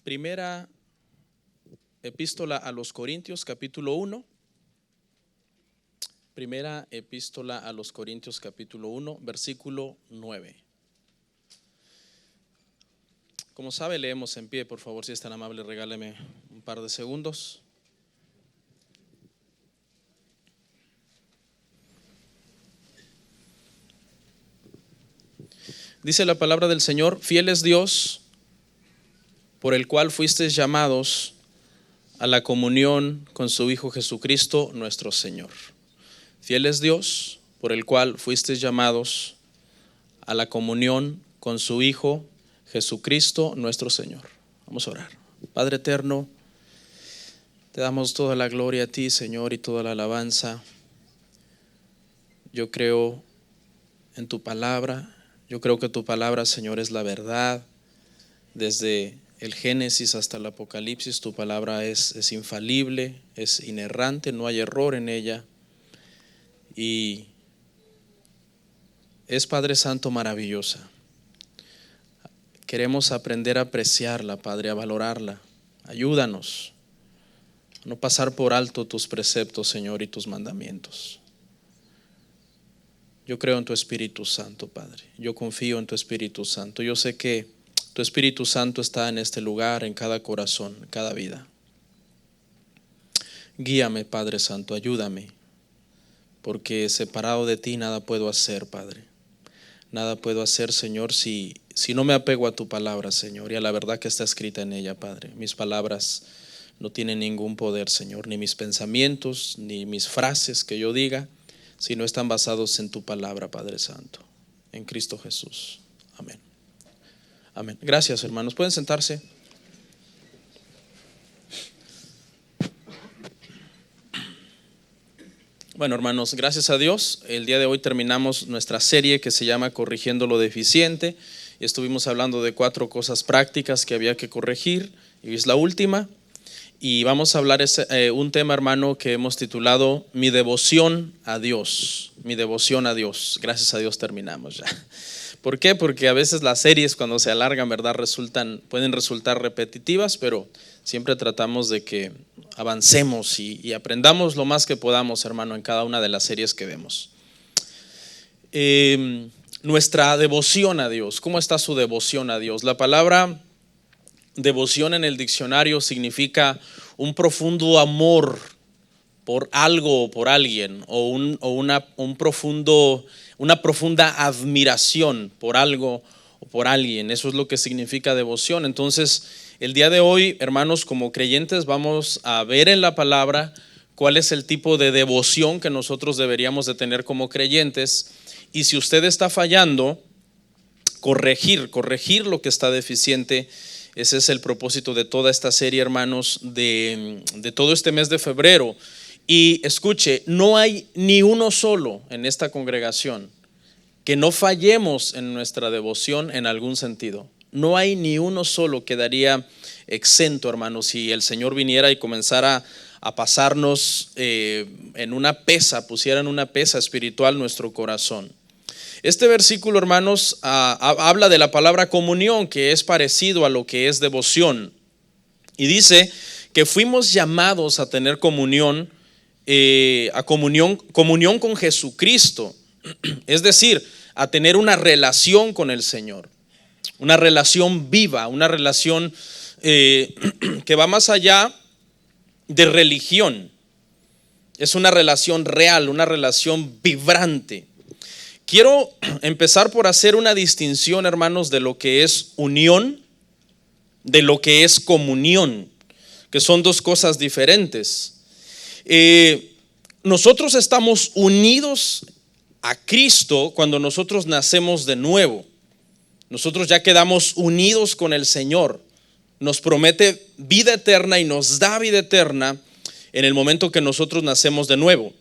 Primera epístola a los Corintios, capítulo 1. Primera epístola a los Corintios, capítulo 1, versículo 9. Como sabe, leemos en pie. Por favor, si es tan amable, regáleme un par de segundos. Dice la palabra del Señor: fiel es Dios, por el cual fuisteis llamados a la comunión con su Hijo Jesucristo nuestro Señor. Fiel es Dios, por el cual fuisteis llamados a la comunión con su Hijo Jesucristo nuestro Señor. Vamos a orar. Padre eterno, te damos toda la gloria a ti, Señor, y toda la alabanza. Yo creo en tu palabra. Yo creo que tu palabra, Señor, es la verdad. Desde el Génesis hasta el Apocalipsis, tu palabra es infalible, es inerrante, no hay error en ella. Y es, Padre Santo, maravillosa. Queremos aprender a apreciarla, Padre, a valorarla. Ayúdanos a no pasar por alto tus preceptos, Señor, y tus mandamientos. Yo creo en tu Espíritu Santo, Padre. Yo confío en tu Espíritu Santo. Yo sé que tu Espíritu Santo está en este lugar, en cada corazón, en cada vida. Guíame, Padre Santo, ayúdame, porque separado de ti nada puedo hacer, Padre. Nada puedo hacer, Señor, si no me apego a tu palabra, Señor, y a la verdad que está escrita en ella, Padre. Mis palabras no tienen ningún poder, Señor, ni mis pensamientos, ni mis frases que yo diga, si no están basados en tu palabra, Padre Santo, en Cristo Jesús. Amén. Amén. Gracias, hermanos. ¿Pueden sentarse? Bueno, hermanos, gracias a Dios, el día de hoy terminamos nuestra serie que se llama Corrigiendo lo Deficiente. Y estuvimos hablando de 4 cosas prácticas que había que corregir, y es la última. Y vamos a hablar un tema, hermano, que hemos titulado Mi devoción a Dios. Mi devoción a Dios. Gracias a Dios terminamos ya. ¿Por qué? Porque a veces las series, cuando se alargan, ¿verdad?, pueden resultar repetitivas, pero siempre tratamos de que avancemos y aprendamos lo más que podamos, hermano, en cada una de las series que vemos. Nuestra devoción a Dios. ¿Cómo está su devoción a Dios? La palabra devoción en el diccionario significa un profundo amor por algo o por alguien, o una profunda admiración por algo o por alguien. Eso es lo que significa devoción. Entonces, el día de hoy, hermanos, como creyentes, vamos a ver en la palabra cuál es el tipo de devoción que nosotros deberíamos de tener como creyentes. Y si usted está fallando, corregir lo que está deficiente. Ese es el propósito de toda esta serie, hermanos, de todo este mes de febrero. Y escuche, no hay ni uno solo en esta congregación que no fallemos en nuestra devoción en algún sentido. No hay ni uno solo que quedaría exento, hermanos, si el Señor viniera y comenzara a pasarnos pusiera en una pesa espiritual nuestro corazón. Este versículo, hermanos, habla de la palabra comunión, que es parecido a lo que es devoción. Y dice que fuimos llamados a tener comunión con Jesucristo. Es decir, a tener una relación con el Señor. Una relación viva, una relación que va más allá de religión. Es una relación real, una relación vibrante. Quiero empezar por hacer una distinción, hermanos, de lo que es unión, de lo que es comunión, que son 2 cosas diferentes. Nosotros estamos unidos a Cristo cuando nosotros nacemos de nuevo. Nosotros ya quedamos unidos con el Señor. Nos promete vida eterna y nos da vida eterna en el momento que nosotros nacemos de nuevo.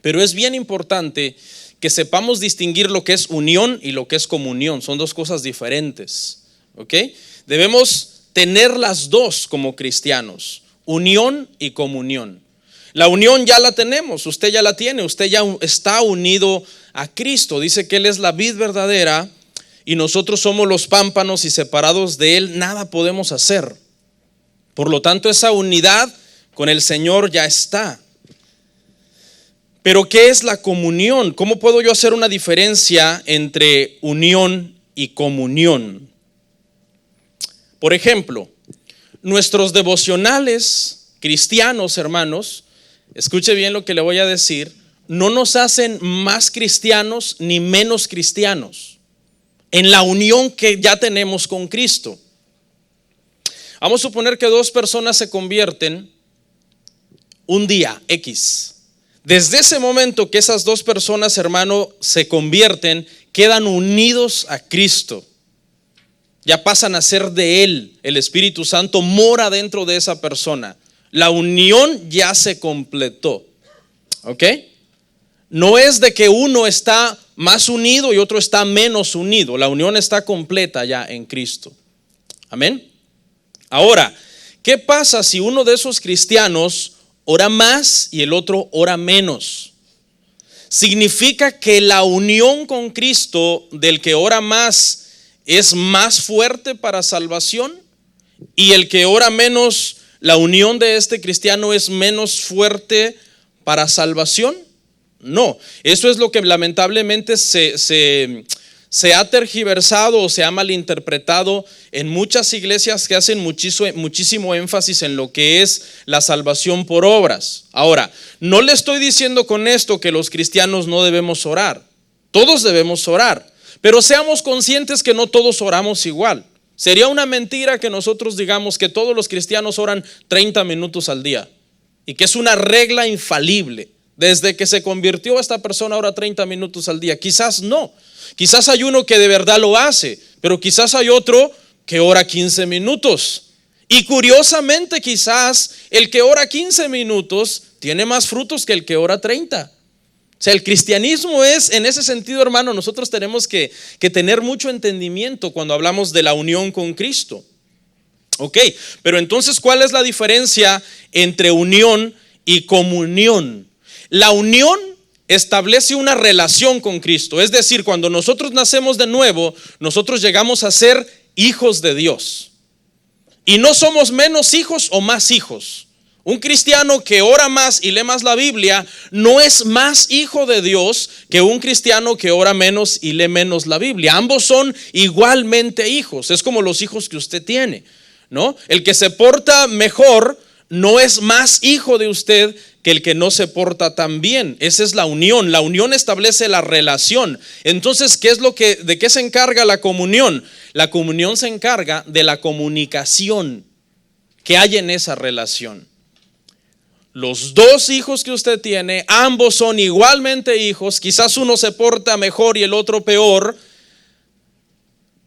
Pero es bien importante que sepamos distinguir lo que es unión y lo que es comunión. Son 2 cosas diferentes, ¿ok? Debemos tener las 2 como cristianos, unión y comunión. La unión ya la tenemos, usted ya la tiene, usted ya está unido a Cristo. Dice que Él es la vid verdadera y nosotros somos los pámpanos, y separados de Él nada podemos hacer. Por lo tanto, esa unidad con el Señor ya está. Pero ¿qué es la comunión? ¿Cómo puedo yo hacer una diferencia entre unión y comunión? Por ejemplo, nuestros devocionales cristianos, hermanos, escuche bien lo que le voy a decir, no nos hacen más cristianos ni menos cristianos en la unión que ya tenemos con Cristo. Vamos a suponer que dos personas se convierten un día X. Desde ese momento que esas dos personas, hermano, se convierten, quedan unidos a Cristo. Ya pasan a ser de Él. El Espíritu Santo mora dentro de esa persona. La unión ya se completó. ¿Ok? No es de que uno está más unido y otro está menos unido. La unión está completa ya en Cristo. Amén. Ahora, ¿qué pasa si uno de esos cristianos ora más y el otro ora menos? Significa que la unión con Cristo del que ora más es más fuerte para salvación, y el que ora menos, la unión de este cristiano es menos fuerte para salvación. No, eso es lo que lamentablemente se ha tergiversado o se ha malinterpretado en muchas iglesias que hacen muchísimo énfasis en lo que es la salvación por obras. Ahora, no le estoy diciendo con esto que los cristianos no debemos orar. Todos debemos orar, pero seamos conscientes que no todos oramos igual. Sería una mentira que nosotros digamos que todos los cristianos oran 30 minutos al día y que es una regla infalible. Desde que se convirtió esta persona ora 30 minutos al día. Quizás no. Quizás hay uno que de verdad lo hace, pero quizás hay otro que ora 15 minutos. Y curiosamente, quizás el que ora 15 minutos tiene más frutos que el que ora 30. O sea, el cristianismo es, en ese sentido, hermano, nosotros tenemos que tener mucho entendimiento cuando hablamos de la unión con Cristo. Ok, pero entonces, ¿cuál es la diferencia entre unión y comunión? La unión establece una relación con Cristo. Es decir, cuando nosotros nacemos de nuevo, nosotros llegamos a ser hijos de Dios. Y no somos menos hijos o más hijos. Un cristiano que ora más y lee más la Biblia no es más hijo de Dios que un cristiano que ora menos y lee menos la Biblia. Ambos son igualmente hijos. Es como los hijos que usted tiene, ¿no? El que se porta mejor no es más hijo de usted que el que no se porta tan bien. Esa es la unión. La unión establece la relación. Entonces, ¿de qué se encarga la comunión? La comunión se encarga de la comunicación que hay en esa relación. Los dos hijos que usted tiene, ambos son igualmente hijos. Quizás uno se porta mejor y el otro peor,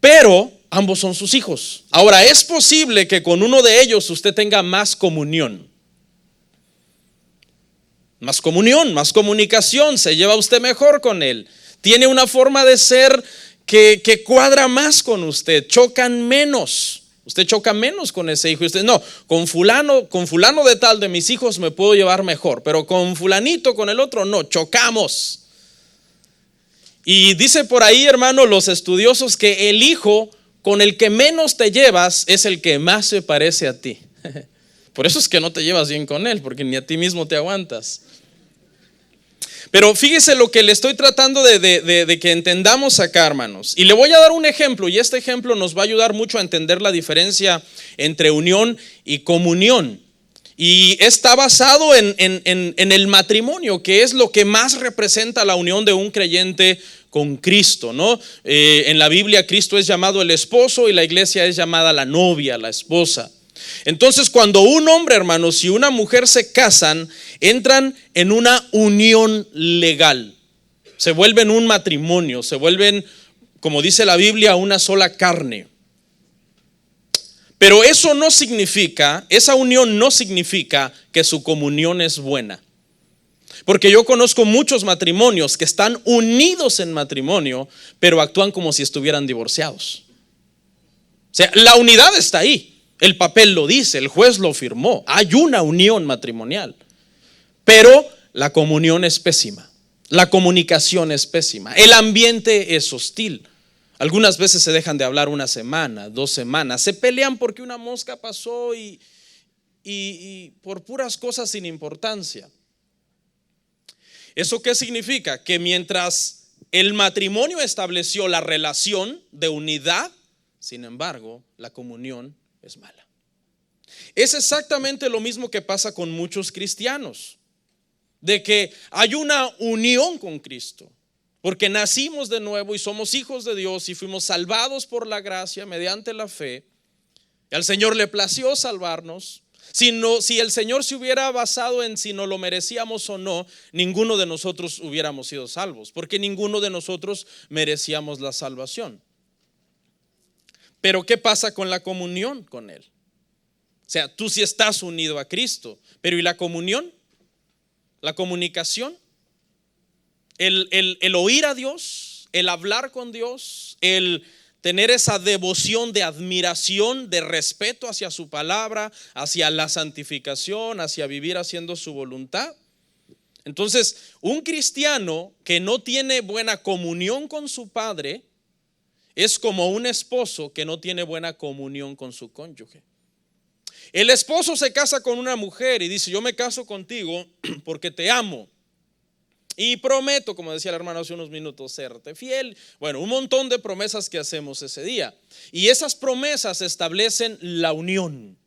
pero ambos son sus hijos. Ahora, es posible que con uno de ellos usted tenga más comunión. Más comunión, más comunicación, se lleva usted mejor con él. Tiene una forma de ser que cuadra más con usted, chocan menos. Usted choca menos con ese hijo. Y usted, no, con fulano de tal de mis hijos me puedo llevar mejor, pero con fulanito, con el otro, no, chocamos. Y dice por ahí, hermano, los estudiosos que el hijo con el que menos te llevas es el que más se parece a ti. Por eso es que no te llevas bien con él, porque ni a ti mismo te aguantas. Pero fíjese lo que le estoy tratando de que entendamos acá, hermanos. Y le voy a dar un ejemplo, y este ejemplo nos va a ayudar mucho a entender la diferencia entre unión y comunión. Y está basado en el matrimonio, que es lo que más representa la unión de un creyente con Cristo, ¿no? En la Biblia Cristo es llamado el esposo y la iglesia es llamada la novia, la esposa. Entonces, cuando un hombre, hermanos, y una mujer se casan, entran en una unión legal. Se vuelven un matrimonio, se vuelven, como dice la Biblia, una sola carne. Pero eso no significa, esa unión no significa que su comunión es buena. Porque yo conozco muchos matrimonios que están unidos en matrimonio, pero actúan como si estuvieran divorciados. O sea, la unidad está ahí. El papel lo dice, el juez lo firmó. Hay una unión matrimonial. Pero la comunión es pésima. La comunicación es pésima. El ambiente es hostil. Algunas veces se dejan de hablar una semana, 2 semanas. Se pelean porque una mosca pasó y y por puras cosas sin importancia. ¿Eso qué significa? Que mientras el matrimonio estableció la relación de unidad, sin embargo, la comunión es mala. Es exactamente lo mismo que pasa con muchos cristianos, de que hay una unión con Cristo, porque nacimos de nuevo y somos hijos de Dios y fuimos salvados por la gracia mediante la fe. Al Señor le plació salvarnos. Si el Señor se hubiera basado en si nos lo merecíamos o no, ninguno de nosotros hubiéramos sido salvos, porque ninguno de nosotros merecíamos la salvación. Pero ¿qué pasa con la comunión con Él? O sea, tú sí estás unido a Cristo, pero ¿y la comunión? ¿La comunicación? El oír a Dios, el hablar con Dios, el tener esa devoción de admiración, de respeto hacia su palabra, hacia la santificación, hacia vivir haciendo su voluntad. Entonces, un cristiano que no tiene buena comunión con su padre es como un esposo que no tiene buena comunión con su cónyuge. El esposo se casa con una mujer y dice: yo me caso contigo porque te amo y prometo, como decía el hermano hace unos minutos, serte fiel. Bueno, un montón de promesas que hacemos ese día, y esas promesas establecen la unión.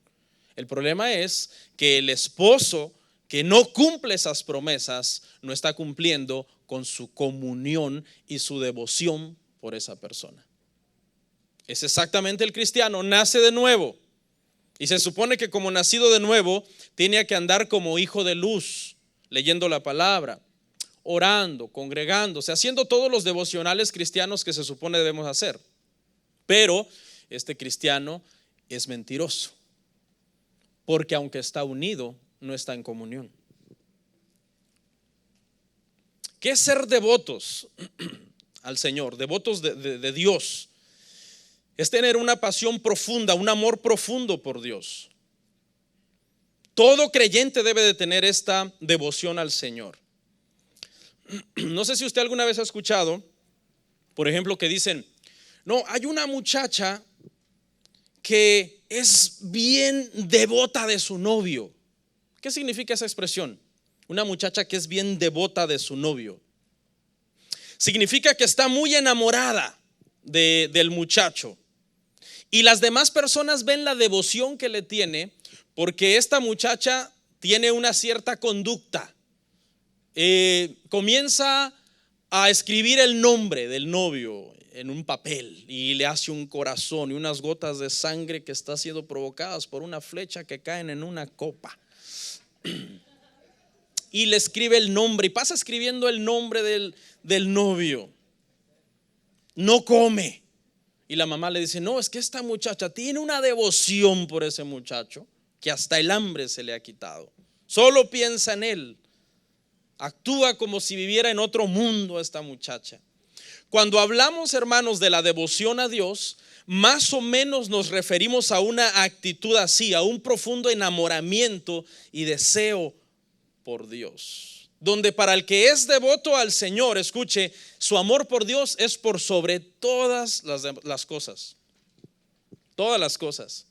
El problema es que el esposo que no cumple esas promesas no está cumpliendo con su comunión y su devoción por esa persona. Es exactamente el cristiano, nace de nuevo y se supone que como nacido de nuevo tiene que andar como hijo de luz, leyendo la palabra, orando, congregándose, haciendo todos los devocionales cristianos que se supone debemos hacer. Pero este cristiano es mentiroso, porque aunque está unido, no está en comunión. ¿Qué es ser devotos al Señor? Devotos de Dios. Es tener una pasión profunda, un amor profundo por Dios. Todo creyente debe de tener esta devoción al Señor. No sé si usted alguna vez ha escuchado, por ejemplo, que dicen: no, hay una muchacha que es bien devota de su novio. ¿Qué significa esa expresión? Una muchacha que es bien devota de su novio. Significa que está muy enamorada del muchacho. Y las demás personas ven la devoción que le tiene porque esta muchacha tiene una cierta conducta. Comienza a escribir el nombre del novio en un papel y le hace un corazón y unas gotas de sangre que están siendo provocadas por una flecha que caen en una copa. Y le escribe el nombre y pasa escribiendo el nombre del novio. No come. Y la mamá le dice: no, es que esta muchacha tiene una devoción por ese muchacho que hasta el hambre se le ha quitado. Solo piensa en él. Actúa como si viviera en otro mundo esta muchacha. Cuando hablamos, hermanos, de la devoción a Dios, más o menos nos referimos a una actitud así, a un profundo enamoramiento y deseo por Dios, donde para el que es devoto al Señor, escuche, su amor por Dios es por sobre todas las cosas. Todas las cosas.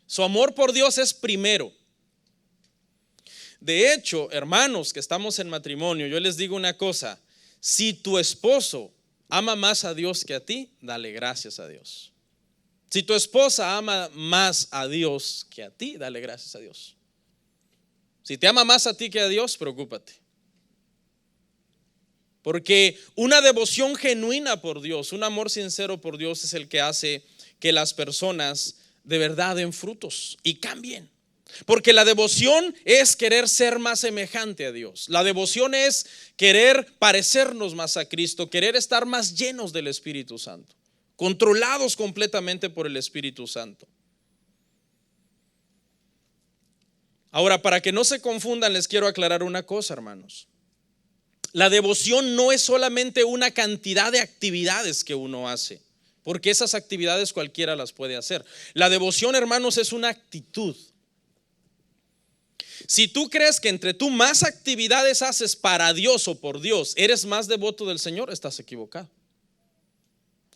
Su amor por Dios es primero. De hecho, hermanos que estamos en matrimonio, yo les digo una cosa: si tu esposo ama más a Dios que a ti, dale gracias a Dios. Si tu esposa ama más a Dios que a ti, dale gracias a Dios. Si te ama más a ti que a Dios, preocúpate. Porque una devoción genuina por Dios, un amor sincero por Dios es el que hace que las personas de verdad den frutos y cambien. Porque la devoción es querer ser más semejante a Dios. La devoción es querer parecernos más a Cristo, querer estar más llenos del Espíritu Santo, controlados completamente por el Espíritu Santo. Ahora, para que no se confundan, les quiero aclarar una cosa, hermanos. La devoción no es solamente una cantidad de actividades que uno hace, porque esas actividades cualquiera las puede hacer. La devoción, hermanos, es una actitud. Si tú crees que entre tú más actividades haces para Dios o por Dios, eres más devoto del Señor, estás equivocado.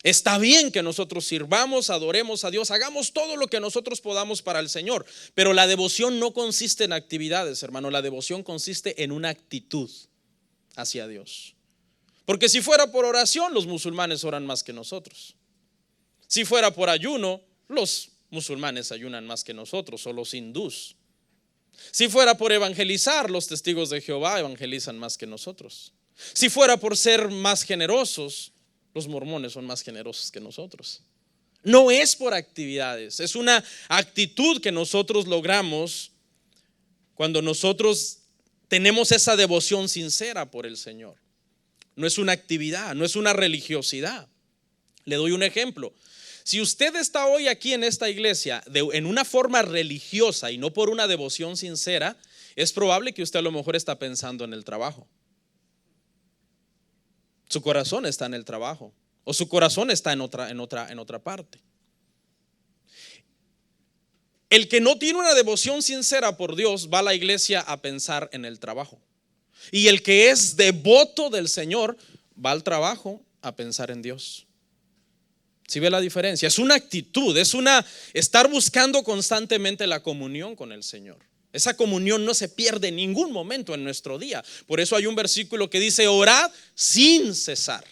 Está bien que nosotros sirvamos, adoremos a Dios, hagamos todo lo que nosotros podamos para el Señor, pero la devoción no consiste en actividades, hermano. La devoción consiste en una actitud hacia Dios. Porque si fuera por oración, los musulmanes oran más que nosotros. Si fuera por ayuno, los musulmanes ayunan más que nosotros, o los hindús. Si fuera por evangelizar, los testigos de Jehová evangelizan más que nosotros. Si fuera por ser más generosos, los mormones son más generosos que nosotros. No es por actividades, es una actitud que nosotros logramos cuando nosotros tenemos esa devoción sincera por el Señor. No es una actividad, no es una religiosidad. Le doy un ejemplo. Si usted está hoy aquí en esta iglesia en una forma religiosa y no por una devoción sincera, es probable que usted a lo mejor está pensando en el trabajo. Su corazón está en el trabajo, o su corazón está en otra parte. El que no tiene una devoción sincera por Dios va a la iglesia a pensar en el trabajo. Y el que es devoto del Señor va al trabajo a pensar en Dios. ¿Sí ve la diferencia? Es una actitud, es estar buscando constantemente la comunión con el Señor. Esa comunión no se pierde en ningún momento en nuestro día. Por eso hay un versículo que dice: orad sin cesar.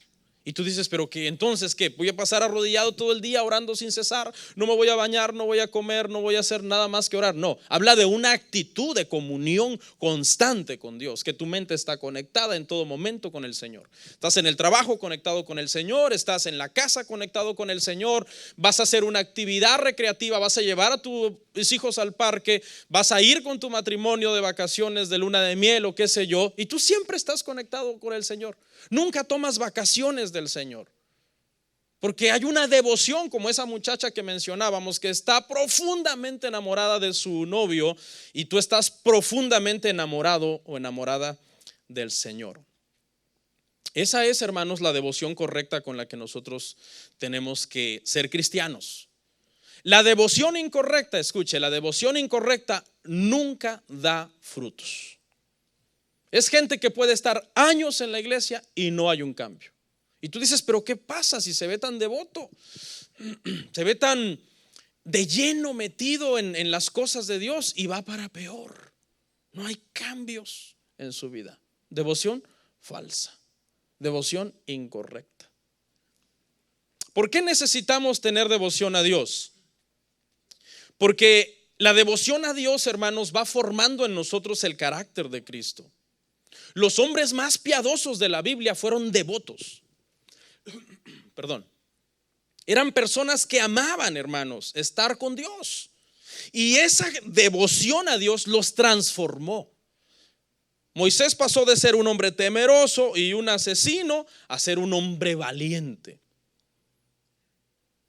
Y tú dices, pero que entonces ¿qué? ¿Voy a pasar arrodillado todo el día orando sin cesar? No me voy a bañar, no voy a comer, no voy a hacer nada más que orar. No, habla de una actitud de comunión constante con Dios, que tu mente está conectada en todo momento con el Señor. Estás en el trabajo conectado con el Señor, estás en la casa conectado con el Señor, vas a hacer una actividad recreativa, vas a llevar a tus hijos al parque, vas a ir con tu matrimonio de vacaciones, de luna de miel o qué sé yo, y tú siempre estás conectado con el Señor. Nunca tomas vacaciones del Señor, porque hay una devoción, como esa muchacha que mencionábamos, que está profundamente enamorada de su novio, y tú estás profundamente enamorado o enamorada del Señor. Esa es, hermanos, la devoción correcta con la que nosotros tenemos que ser cristianos. La devoción incorrecta, escuche, la devoción incorrecta nunca da frutos. Es gente que puede estar años en la iglesia y no hay un cambio. Y tú dices, pero ¿qué pasa si se ve tan devoto? Se ve tan de lleno metido en las cosas de Dios y va para peor. No hay cambios en su vida. Devoción falsa, devoción incorrecta. ¿Por qué necesitamos tener devoción a Dios? Porque la devoción a Dios, hermanos, va formando en nosotros el carácter de Cristo. Los hombres más piadosos de la Biblia fueron devotos. Eran personas que amaban, hermanos, estar con Dios. Y esa devoción a Dios los transformó. Moisés pasó de ser un hombre temeroso y un asesino a ser un hombre valiente.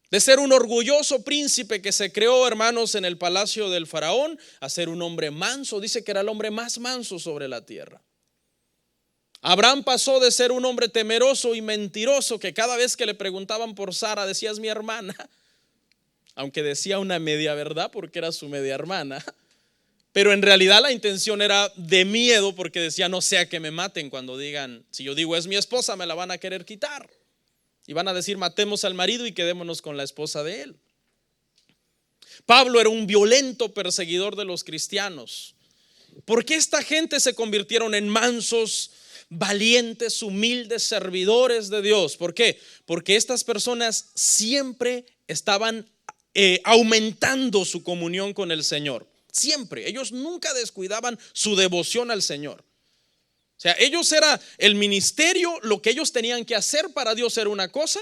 De ser un orgulloso príncipe que se creó, hermanos, en el palacio del faraón, a ser un hombre manso. Dice que era el hombre más manso sobre la tierra. Abraham pasó de ser un hombre temeroso y mentiroso, que cada vez que le preguntaban por Sara decía: es mi hermana, aunque decía una media verdad porque era su media hermana, pero en realidad la intención era de miedo, porque decía: no sea que me maten cuando digan, si yo digo es mi esposa, me la van a querer quitar y van a decir matemos al marido y quedémonos con la esposa de él. Pablo era un violento perseguidor de los cristianos. ¿Por qué esta gente se convirtieron en mansos, valientes, humildes servidores de Dios? ¿Por qué? Porque estas personas siempre estaban aumentando su comunión con el Señor. Siempre, ellos nunca descuidaban su devoción al Señor. O sea, ellos era el ministerio, lo que ellos tenían que hacer para Dios era una cosa,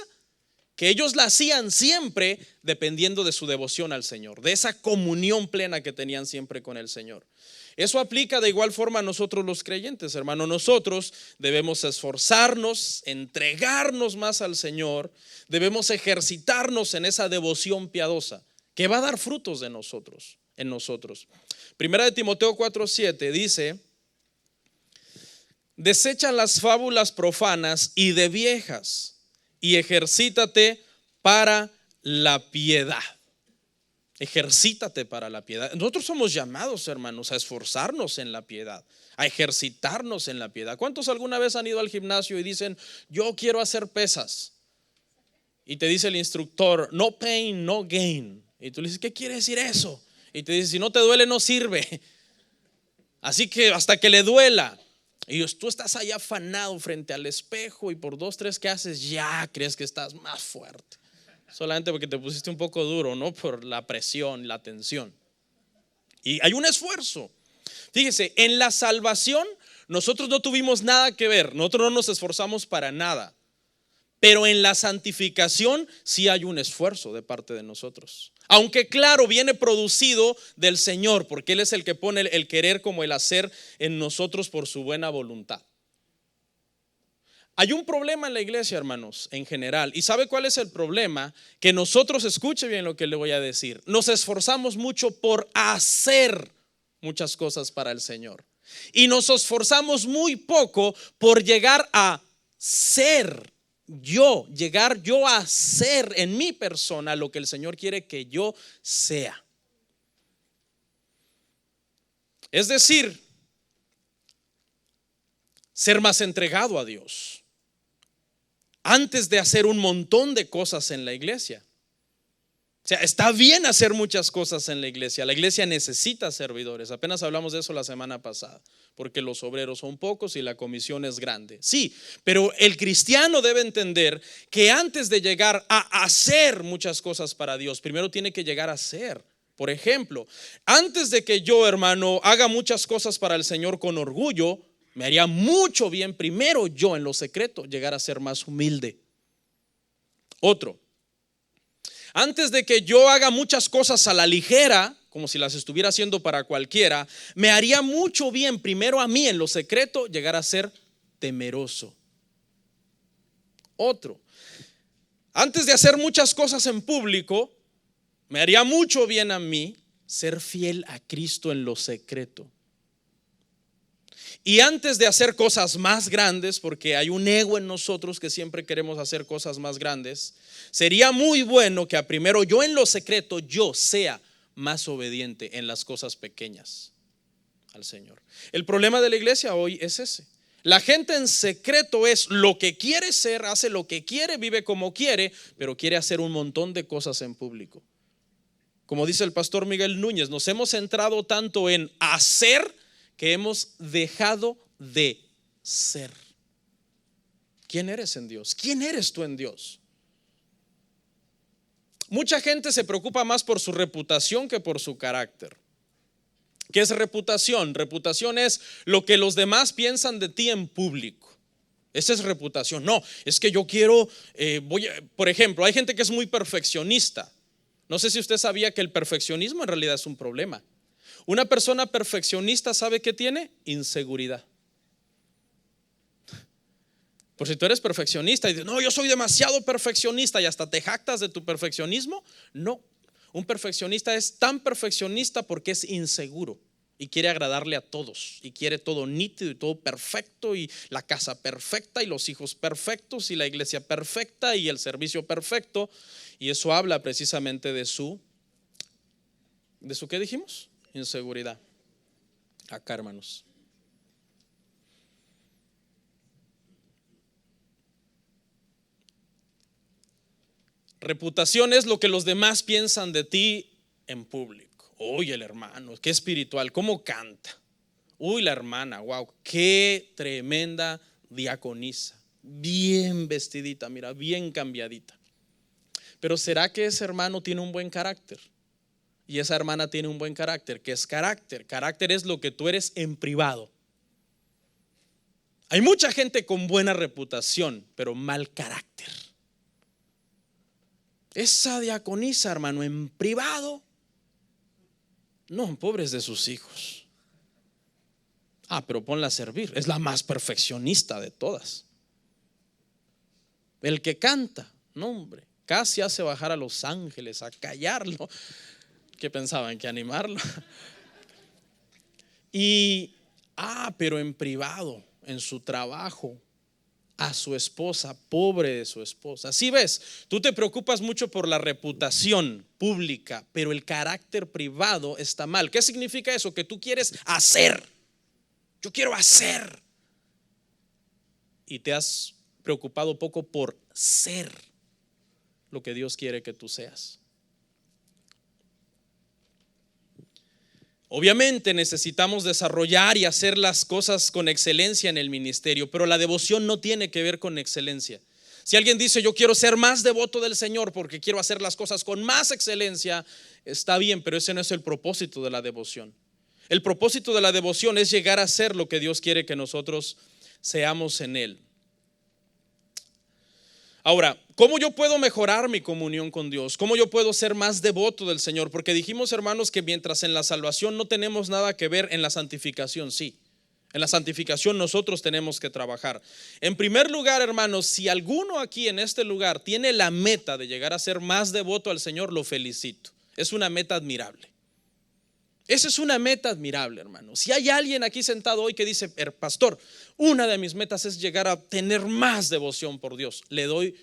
que ellos la hacían siempre dependiendo de su devoción al Señor, de esa comunión plena que tenían siempre con el Señor. Eso aplica de igual forma a nosotros los creyentes, hermano. Nosotros debemos esforzarnos, entregarnos más al Señor, debemos ejercitarnos en esa devoción piadosa que va a dar frutos en nosotros. Primera de Timoteo 4:7 dice: desecha las fábulas profanas y de viejas y ejercítate para la piedad. Ejercítate para la piedad. Nosotros somos llamados, hermanos, a esforzarnos en la piedad, a ejercitarnos en la piedad. ¿Cuántos alguna vez han ido al gimnasio y dicen: yo quiero hacer pesas? y te dice el instructor, no pain, no gain. Y tú le dices, ¿qué quiere decir eso? Y te dice, si no te duele, no sirve. Así que hasta que le duela. Y tú estás ahí afanado frente al espejo y por 2, 3 que haces, ya crees que estás más fuerte. Solamente porque te pusiste un poco duro, ¿no? Por la presión, la tensión. Y hay un esfuerzo. Fíjese, en la salvación nosotros no tuvimos nada que ver. Nosotros no nos esforzamos para nada. Pero en la santificación sí hay un esfuerzo de parte de nosotros. Aunque claro, viene producido del Señor, porque Él es el que pone el querer como el hacer en nosotros por su buena voluntad. Hay un problema en la iglesia, hermanos, en general. ¿Y sabe cuál es el problema? Que nosotros, escuche bien lo que le voy a decir, nos esforzamos mucho por hacer muchas cosas para el Señor. Y nos esforzamos muy poco por llegar a ser. Llegar yo a ser en mi persona lo que el Señor quiere que yo sea. Es decir, ser más entregado a Dios antes de hacer un montón de cosas en la iglesia. O sea, está bien hacer muchas cosas en la iglesia. La iglesia necesita servidores. Apenas hablamos de eso la semana pasada, porque los obreros son pocos y la comisión es grande. Sí, pero el cristiano debe entender que antes de llegar a hacer muchas cosas para Dios, primero tiene que llegar a ser. Por ejemplo, antes de que yo, hermano, haga muchas cosas para el Señor con orgullo, me haría mucho bien primero yo en lo secreto llegar a ser más humilde. Otro. Antes de que yo haga muchas cosas a la ligera, como si las estuviera haciendo para cualquiera, me haría mucho bien primero a mí en lo secreto llegar a ser temeroso. Otro, antes de hacer muchas cosas en público, me haría mucho bien a mí ser fiel a Cristo en lo secreto. Y antes de hacer cosas más grandes, porque hay un ego en nosotros que siempre queremos hacer cosas más grandes, sería muy bueno que primero yo en lo secreto yo sea más obediente en las cosas pequeñas al Señor. El problema de la iglesia hoy es ese. La gente en secreto es lo que quiere ser, hace lo que quiere, vive como quiere, pero quiere hacer un montón de cosas en público. Como dice el pastor Miguel Núñez, nos hemos centrado tanto en hacer que hemos dejado de ser. ¿Quién eres en Dios? ¿Quién eres tú en Dios? Mucha gente se preocupa más por su reputación que por su carácter. ¿Qué es reputación? Reputación es lo que los demás piensan de ti en público. Esa es reputación. No, es que yo quiero, por ejemplo, hay gente que es muy perfeccionista. No sé si usted sabía que el perfeccionismo en realidad es un problema. Una persona perfeccionista, ¿sabe qué tiene? Inseguridad. Por si tú eres perfeccionista y dices, no, yo soy demasiado perfeccionista y hasta te jactas de tu perfeccionismo. No, un perfeccionista es tan perfeccionista porque es inseguro y quiere agradarle a todos y quiere todo nítido y todo perfecto y la casa perfecta y los hijos perfectos y la iglesia perfecta y el servicio perfecto. Y eso habla precisamente de su ¿qué dijimos? Inseguridad. Acá, hermanos. Reputación es lo que los demás piensan de ti en público. Uy, el hermano, qué espiritual, cómo canta. Uy, la hermana, wow, qué tremenda diaconisa. Bien vestidita, mira, bien cambiadita. Pero ¿será que ese hermano tiene un buen carácter? Y esa hermana tiene un buen carácter. ¿Qué es carácter? Carácter es lo que tú eres en privado. Hay mucha gente con buena reputación, pero mal carácter. Esa diaconisa, hermano, en privado, no, pobres de sus hijos. Pero ponla a servir. Es la más perfeccionista de todas. El que canta, no, hombre, casi hace bajar a los ángeles a callarlo. ¿Qué pensaban? ¿Que animarlo? Pero en privado, en su trabajo, a su esposa, pobre de su esposa. ¿Sí ves? Tú te preocupas mucho por la reputación pública, pero el carácter privado está mal. ¿Qué significa eso? Que tú quieres hacer. Yo quiero hacer. Y te has preocupado poco por ser. lo que Dios quiere que tú seas. Obviamente necesitamos desarrollar y hacer las cosas con excelencia en el ministerio, pero la devoción no tiene que ver con excelencia. Si alguien dice yo quiero ser más devoto del Señor porque quiero hacer las cosas con más excelencia, está bien, pero ese no es el propósito de la devoción. El propósito de la devoción es llegar a ser lo que Dios quiere que nosotros seamos en Él. Ahora, ¿cómo yo puedo mejorar mi comunión con Dios? ¿Cómo yo puedo ser más devoto del Señor? Porque dijimos, hermanos, que mientras en la salvación no tenemos nada que ver, en la santificación sí. En la santificación nosotros tenemos que trabajar. En primer lugar, hermanos, si alguno aquí en este lugar tiene la meta de llegar a ser más devoto al Señor, lo felicito. Es una meta admirable. Esa es una meta admirable, hermanos. Si hay alguien aquí sentado hoy que dice, pastor, una de mis metas es llegar a tener más devoción por Dios, le doy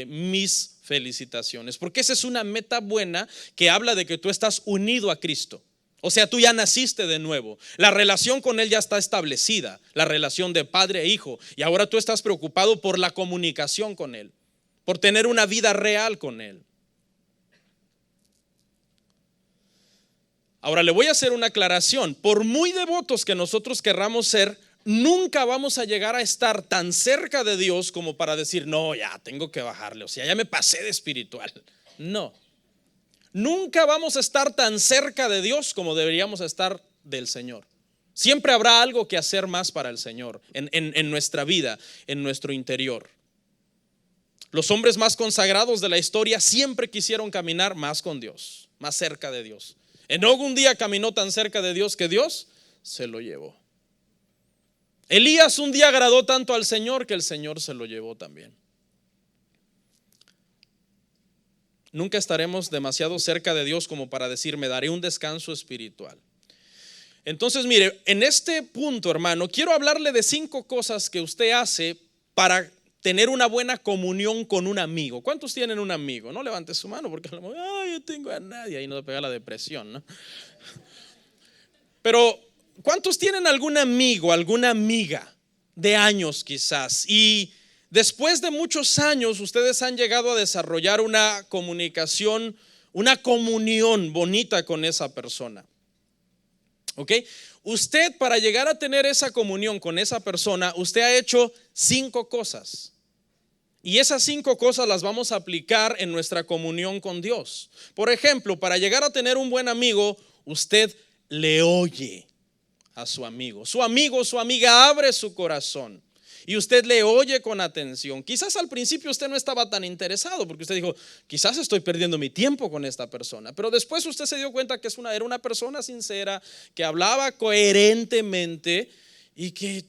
mis felicitaciones, porque esa es una meta buena que habla de que tú estás unido a Cristo. O sea, tú ya naciste de nuevo, la relación con Él ya está establecida, la relación de padre e hijo, y ahora tú estás preocupado por la comunicación con Él, por tener una vida real con Él. Ahora le voy a hacer una aclaración. Por muy devotos que nosotros querramos ser, nunca vamos a llegar a estar tan cerca de Dios como para decir, no, ya tengo que bajarle, o sea, ya me pasé de espiritual. No, nunca vamos a estar tan cerca de Dios como deberíamos estar del Señor. Siempre habrá algo que hacer más para el Señor en nuestra vida, en nuestro interior. Los hombres más consagrados de la historia siempre quisieron caminar más con Dios, más cerca de Dios. Enoc un día caminó tan cerca de Dios que Dios se lo llevó. Elías un día agradó tanto al Señor que el Señor se lo llevó también. Nunca estaremos demasiado cerca de Dios como para decir, me daré un descanso espiritual. Entonces, mire, en este punto, hermano, quiero hablarle de 5 cosas que usted hace para tener una buena comunión con un amigo. ¿Cuántos tienen un amigo? No levante su mano porque yo tengo a nadie, ahí nos pega la depresión, ¿no? Pero ¿cuántos tienen algún amigo, alguna amiga de años quizás? Y después de muchos años ustedes han llegado a desarrollar una comunicación, una comunión bonita con esa persona. ¿Ok? Usted, para llegar a tener esa comunión con esa persona, usted ha hecho 5 cosas. Y esas 5 cosas las vamos a aplicar en nuestra comunión con Dios. Por ejemplo, para llegar a tener un buen amigo, usted le oye a su amigo. Su amigo, su amiga abre su corazón y usted le oye con atención. Quizás al principio usted no estaba tan interesado porque usted dijo, quizás estoy perdiendo mi tiempo con esta persona. Pero después usted se dio cuenta que era una persona sincera, que hablaba coherentemente y que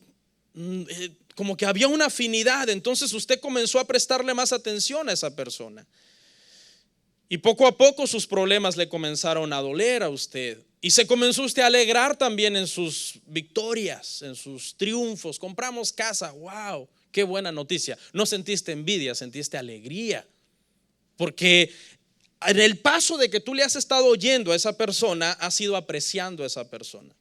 como que había una afinidad. Entonces usted comenzó a prestarle más atención a esa persona. Y poco a poco sus problemas le comenzaron a doler a usted. Y se comenzó usted a alegrar también en sus victorias, en sus triunfos. Compramos casa, wow, qué buena noticia. No sentiste envidia, sentiste alegría. Porque en el paso de que tú le has estado oyendo a esa persona, has ido apreciando a esa persona.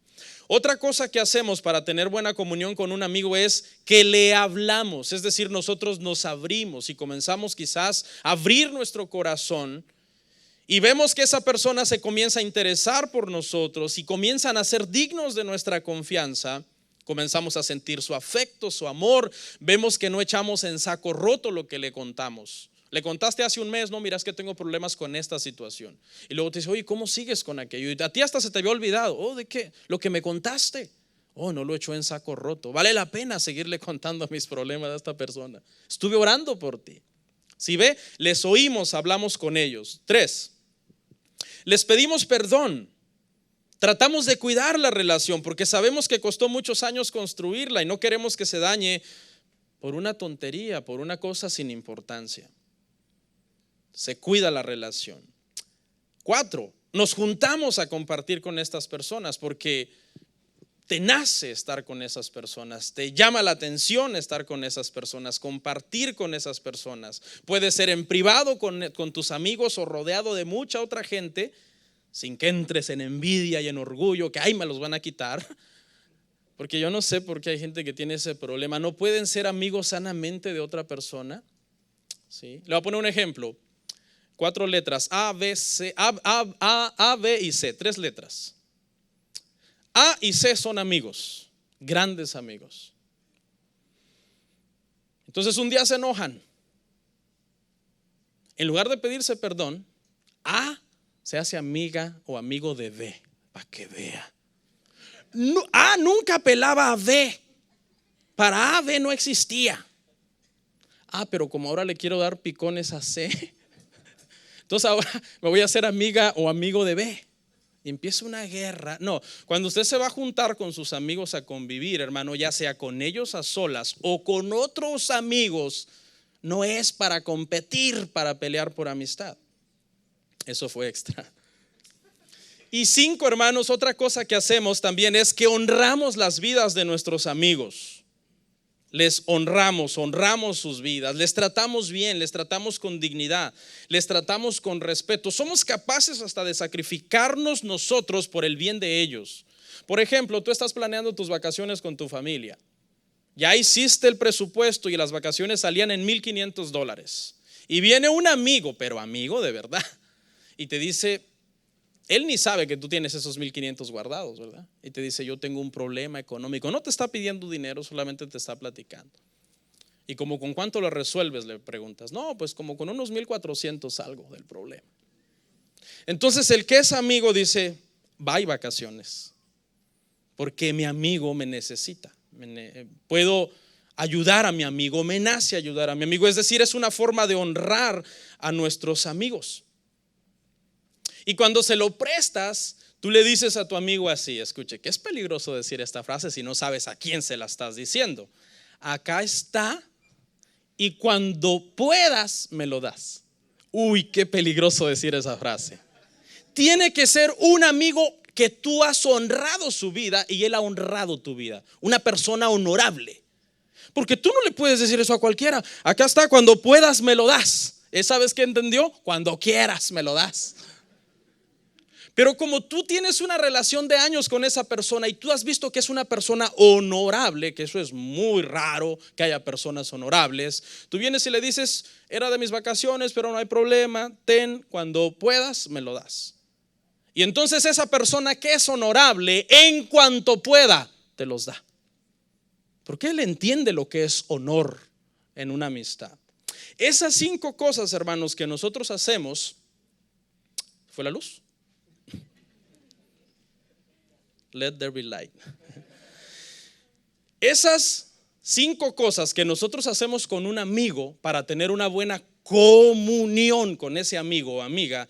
Otra cosa que hacemos para tener buena comunión con un amigo es que le hablamos. Es decir, nosotros nos abrimos y comenzamos quizás a abrir nuestro corazón. Y vemos que esa persona se comienza a interesar por nosotros y comienzan a ser dignos de nuestra confianza. Comenzamos a sentir su afecto, su amor. Vemos que no echamos en saco roto lo que le contamos. Le contaste hace un mes, no, mira, es que tengo problemas con esta situación. Y luego te dice, oye, ¿cómo sigues con aquello? Y a ti hasta se te había olvidado. Oh, ¿de qué? Lo que me contaste. Oh, no lo echó en saco roto. Vale la pena seguirle contando mis problemas a esta persona. Estuve orando por ti. Si ve, les oímos, hablamos con ellos. 3. Les pedimos perdón. Tratamos de cuidar la relación porque sabemos que costó muchos años construirla y no queremos que se dañe por una tontería, por una cosa sin importancia. Se cuida la relación. 4. Nos juntamos a compartir con estas personas porque te nace estar con esas personas, te llama la atención estar con esas personas, compartir con esas personas. Puede ser en privado con tus amigos o rodeado de mucha otra gente, sin que entres en envidia y en orgullo, que ahí me los van a quitar. Porque yo no sé por qué hay gente que tiene ese problema. ¿No pueden ser amigos sanamente de otra persona? ¿Sí? Le voy a poner un ejemplo. 4 letras, A, B, C, A, B y C, 3 letras. A y C son amigos, grandes amigos. Entonces un día se enojan. En lugar de pedirse perdón, A se hace amiga o amigo de B, para que vea. A nunca pelaba a B. Para A, B no existía. Pero como ahora le quiero dar picones a C, entonces ahora me voy a hacer amiga o amigo de B. Y empieza una guerra. No, cuando usted se va a juntar con sus amigos a convivir, hermano, ya sea con ellos a solas o con otros amigos, no es para competir, para pelear por amistad. Eso fue extra. Y 5, hermanos, otra cosa que hacemos también es que honramos las vidas de nuestros amigos. Les honramos sus vidas, les tratamos bien, les tratamos con dignidad, les tratamos con respeto. Somos capaces hasta de sacrificarnos nosotros por el bien de ellos. Por ejemplo, tú estás planeando tus vacaciones con tu familia. Ya hiciste el presupuesto y las vacaciones salían en $1,500. Y viene un amigo, pero amigo de verdad, y te dice, él ni sabe que tú tienes esos 1,500 guardados, ¿verdad? Y te dice, yo tengo un problema económico. No te está pidiendo dinero, solamente te está platicando. Y como con cuánto lo resuelves, le preguntas. No, pues como con unos 1,400 algo del problema. Entonces el que es amigo dice, bye vacaciones, porque mi amigo me necesita. Puedo ayudar a mi amigo, me nace ayudar a mi amigo. Es decir, es una forma de honrar a nuestros amigos. Y cuando se lo prestas, tú le dices a tu amigo así, escuche, que es peligroso decir esta frase si no sabes a quién se la estás diciendo. Acá está y cuando puedas me lo das. Uy, qué peligroso decir esa frase. Tiene que ser un amigo que tú has honrado su vida y él ha honrado tu vida. Una persona honorable. Porque tú no le puedes decir eso a cualquiera. Acá está, cuando puedas me lo das. ¿Sabes qué entendió? Cuando quieras me lo das. Pero como tú tienes una relación de años con esa persona y tú has visto que es una persona honorable, que eso es muy raro que haya personas honorables, tú vienes y le dices, era de mis vacaciones, pero no hay problema, ten, cuando puedas me lo das. Y entonces esa persona que es honorable, en cuanto pueda, te los da. Porque él entiende lo que es honor en una amistad. Esas 5 cosas, hermanos, que nosotros hacemos. ¿Fue la luz? Let there be light. Esas 5 cosas que nosotros hacemos con un amigo para tener una buena comunión con ese amigo o amiga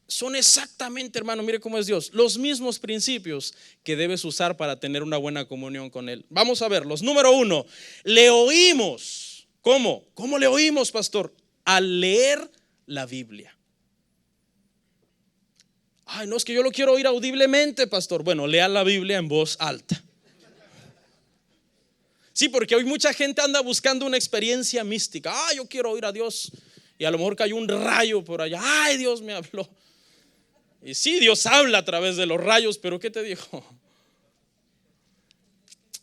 son exactamente, hermano, mire cómo es Dios, los mismos principios que debes usar para tener una buena comunión con Él. Vamos a verlos. Número 1, le oímos. ¿Cómo? ¿Cómo le oímos, pastor? Al leer la Biblia. Ay, no, es que yo lo quiero oír audiblemente, pastor. Bueno, lea la Biblia en voz alta. Sí, porque hoy mucha gente anda buscando una experiencia mística. Yo quiero oír a Dios. Y a lo mejor cayó un rayo por allá. Ay, Dios me habló. Y sí, Dios habla a través de los rayos, pero ¿qué te dijo?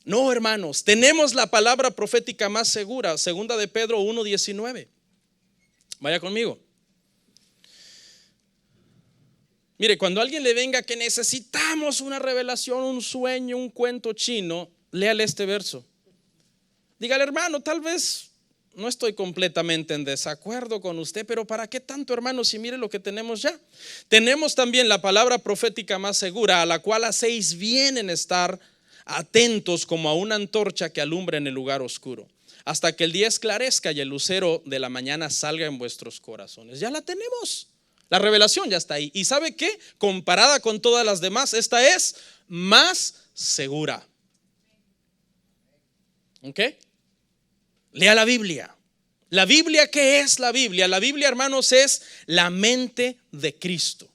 No, hermanos, tenemos la palabra profética más segura. Segunda de Pedro 1:19. Vaya conmigo. Mire, cuando a alguien le venga que necesitamos una revelación, un sueño, un cuento chino, léale este verso. Dígale, hermano, tal vez no estoy completamente en desacuerdo con usted, pero ¿para qué tanto, hermano? Si mire lo que tenemos ya. Tenemos también la palabra profética más segura, a la cual hacéis bien en estar atentos como a una antorcha que alumbra en el lugar oscuro, hasta que el día esclarezca y el lucero de la mañana salga en vuestros corazones. Ya la tenemos. La revelación ya está ahí. ¿Y sabe qué? Comparada con todas las demás, esta es más segura. ¿Ok? Lea la Biblia. ¿La Biblia qué es la Biblia? La Biblia, hermanos, es la mente de Cristo.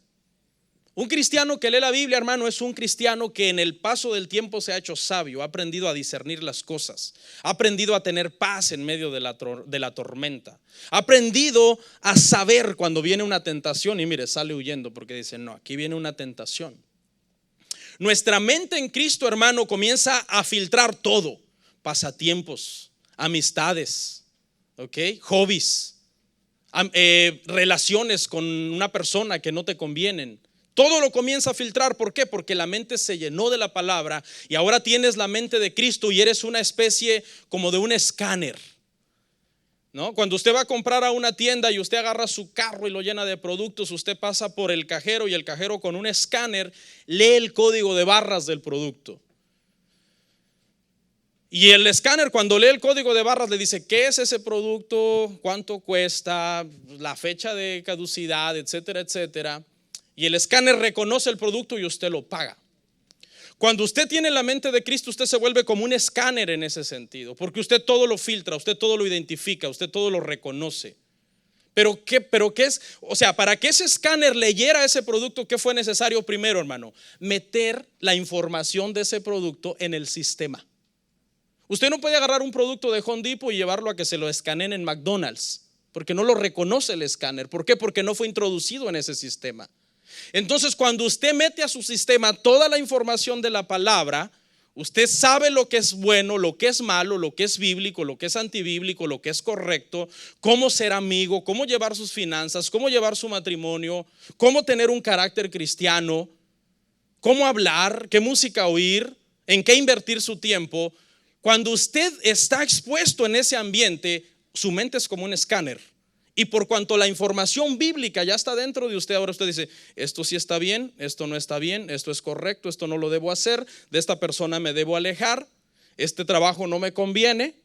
Un cristiano que lee la Biblia, hermano, es un cristiano que en el paso del tiempo se ha hecho sabio, ha aprendido a discernir las cosas, ha aprendido a tener paz en medio de la tormenta, ha aprendido a saber cuando viene una tentación y mire, sale huyendo porque dice, no, aquí viene una tentación. Nuestra mente en Cristo, hermano, comienza a filtrar todo, pasatiempos, amistades, hobbies. relaciones con una persona que no te convienen. Todo lo comienza a filtrar. ¿Por qué? Porque la mente se llenó de la palabra y ahora tienes la mente de Cristo y eres una especie como de un escáner, ¿no? Cuando usted va a comprar a una tienda y usted agarra su carro y lo llena de productos, usted pasa por el cajero y el cajero con un escáner lee el código de barras del producto. Y el escáner, cuando lee el código de barras, le dice qué es ese producto, cuánto cuesta, la fecha de caducidad, etcétera, etcétera. Y el escáner reconoce el producto y usted lo paga. Cuando usted tiene la mente de Cristo, usted se vuelve como un escáner en ese sentido, porque usted todo lo filtra, usted todo lo identifica, usted todo lo reconoce. Pero qué es, o sea, para que ese escáner leyera ese producto, ¿qué fue necesario primero, hermano? Meter la información de ese producto en el sistema. Usted no puede agarrar un producto de Home Depot y llevarlo a que se lo escaneen en McDonald's, porque no lo reconoce el escáner. ¿Por qué? Porque no fue introducido en ese sistema. Entonces, cuando usted mete a su sistema toda la información de la palabra, usted sabe lo que es bueno, lo que es malo, lo que es bíblico, lo que es antibíblico, lo que es correcto, cómo ser amigo, cómo llevar sus finanzas, cómo llevar su matrimonio, cómo tener un carácter cristiano, cómo hablar, qué música oír, en qué invertir su tiempo. Cuando usted está expuesto en ese ambiente, su mente es como un escáner. Y por cuanto la información bíblica ya está dentro de usted, ahora usted dice, esto sí está bien, esto no está bien, esto es correcto, esto no lo debo hacer, de esta persona me debo alejar, este trabajo no me conviene,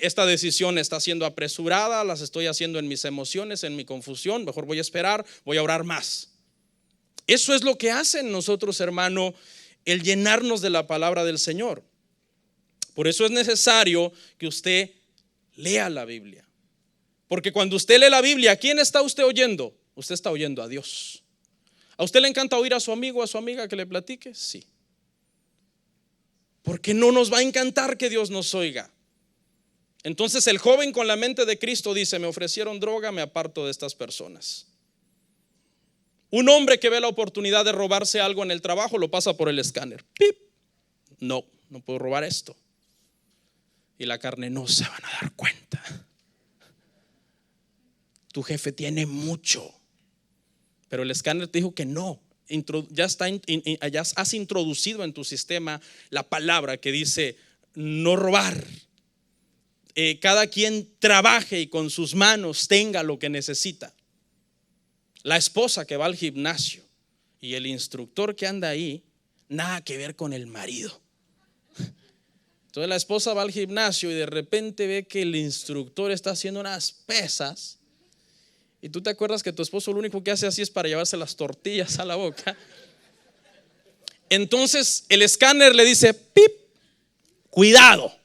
esta decisión está siendo apresurada, las estoy haciendo en mis emociones, en mi confusión, mejor voy a esperar, voy a orar más. Eso es lo que hacen nosotros, hermano, el llenarnos de la palabra del Señor. Por eso es necesario que usted lea la Biblia. Porque cuando usted lee la Biblia, ¿a quién está usted oyendo? Usted está oyendo a Dios. ¿A usted le encanta oír a su amigo, a su amiga que le platique? Sí. Porque no nos va a encantar que Dios nos oiga. Entonces el joven con la mente de Cristo dice, me ofrecieron droga, me aparto de estas personas. Un hombre que ve la oportunidad de robarse algo en el trabajo lo pasa por el escáner. ¡Pip! No puedo robar esto. Y la carne, no se van a dar cuenta. Tu jefe tiene mucho. Pero el escáner te dijo que no. Ya has introducido en tu sistema la palabra que dice no robar. Cada quien trabaje y con sus manos tenga lo que necesita. La esposa que va al gimnasio y el instructor que anda ahí, nada que ver con el marido. Entonces la esposa va al gimnasio y de repente ve que el instructor está haciendo unas pesas. Y tú te acuerdas que tu esposo lo único que hace así es para llevarse las tortillas a la boca. Entonces el escáner le dice, pip, cuidado,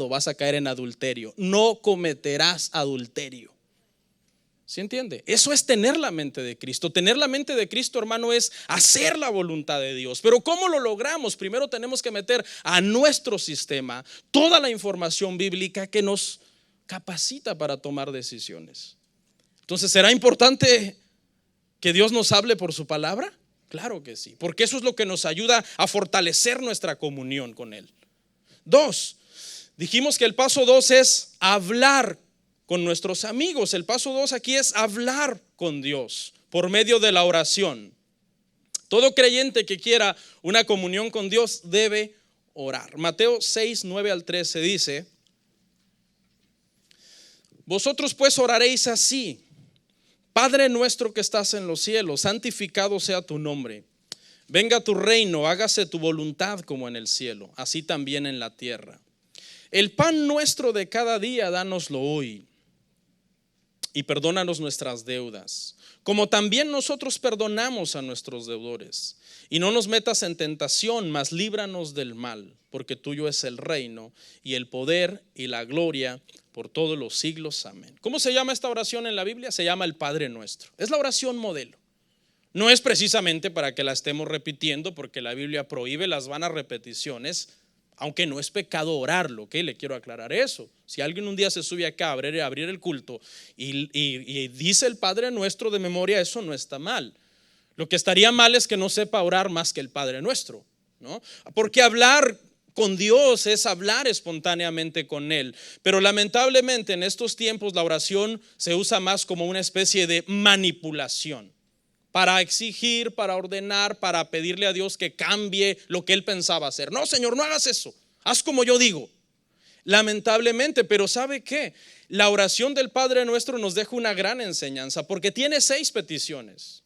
vas a caer en adulterio, no cometerás adulterio. ¿Sí entiende? Eso es tener la mente de Cristo. Tener la mente de Cristo, hermano, es hacer la voluntad de Dios. Pero ¿cómo lo logramos? Primero tenemos que meter a nuestro sistema toda la información bíblica que nos capacita para tomar decisiones. Entonces, ¿será importante que Dios nos hable por su palabra? Claro que sí, porque eso es lo que nos ayuda a fortalecer nuestra comunión con Él. 2, dijimos que el paso 2 es hablar con nuestros amigos. El paso 2 aquí es hablar con Dios por medio de la oración. Todo creyente que quiera una comunión con Dios debe orar. Mateo 6, 9 al 13 dice, vosotros pues oraréis así: Padre nuestro que estás en los cielos, santificado sea tu nombre. Venga tu reino, hágase tu voluntad como en el cielo, así también en la tierra. El pan nuestro de cada día, dánoslo hoy. Y perdónanos nuestras deudas, como también nosotros perdonamos a nuestros deudores. Y no nos metas en tentación, mas líbranos del mal, porque tuyo es el reino y el poder y la gloria por todos los siglos. Amén. ¿Cómo se llama esta oración en la Biblia? Se llama el Padre Nuestro. Es la oración modelo. No es precisamente para que la estemos repitiendo, porque la Biblia prohíbe las vanas repeticiones, aunque no es pecado orarlo, ¿ok? Le quiero aclarar eso. Si alguien un día se sube acá a abrir el culto y dice el Padre Nuestro de memoria, eso no está mal. Lo que estaría mal es que no sepa orar más que el Padre Nuestro, ¿no? Porque hablar con Dios es hablar espontáneamente con Él. Pero lamentablemente en estos tiempos la oración se usa más como una especie de manipulación, para exigir, para ordenar, para pedirle a Dios que cambie lo que Él pensaba hacer. No, Señor, no hagas eso, haz como yo digo. Lamentablemente, pero ¿sabe qué? La oración del Padre Nuestro nos deja una gran enseñanza, porque tiene 6 peticiones.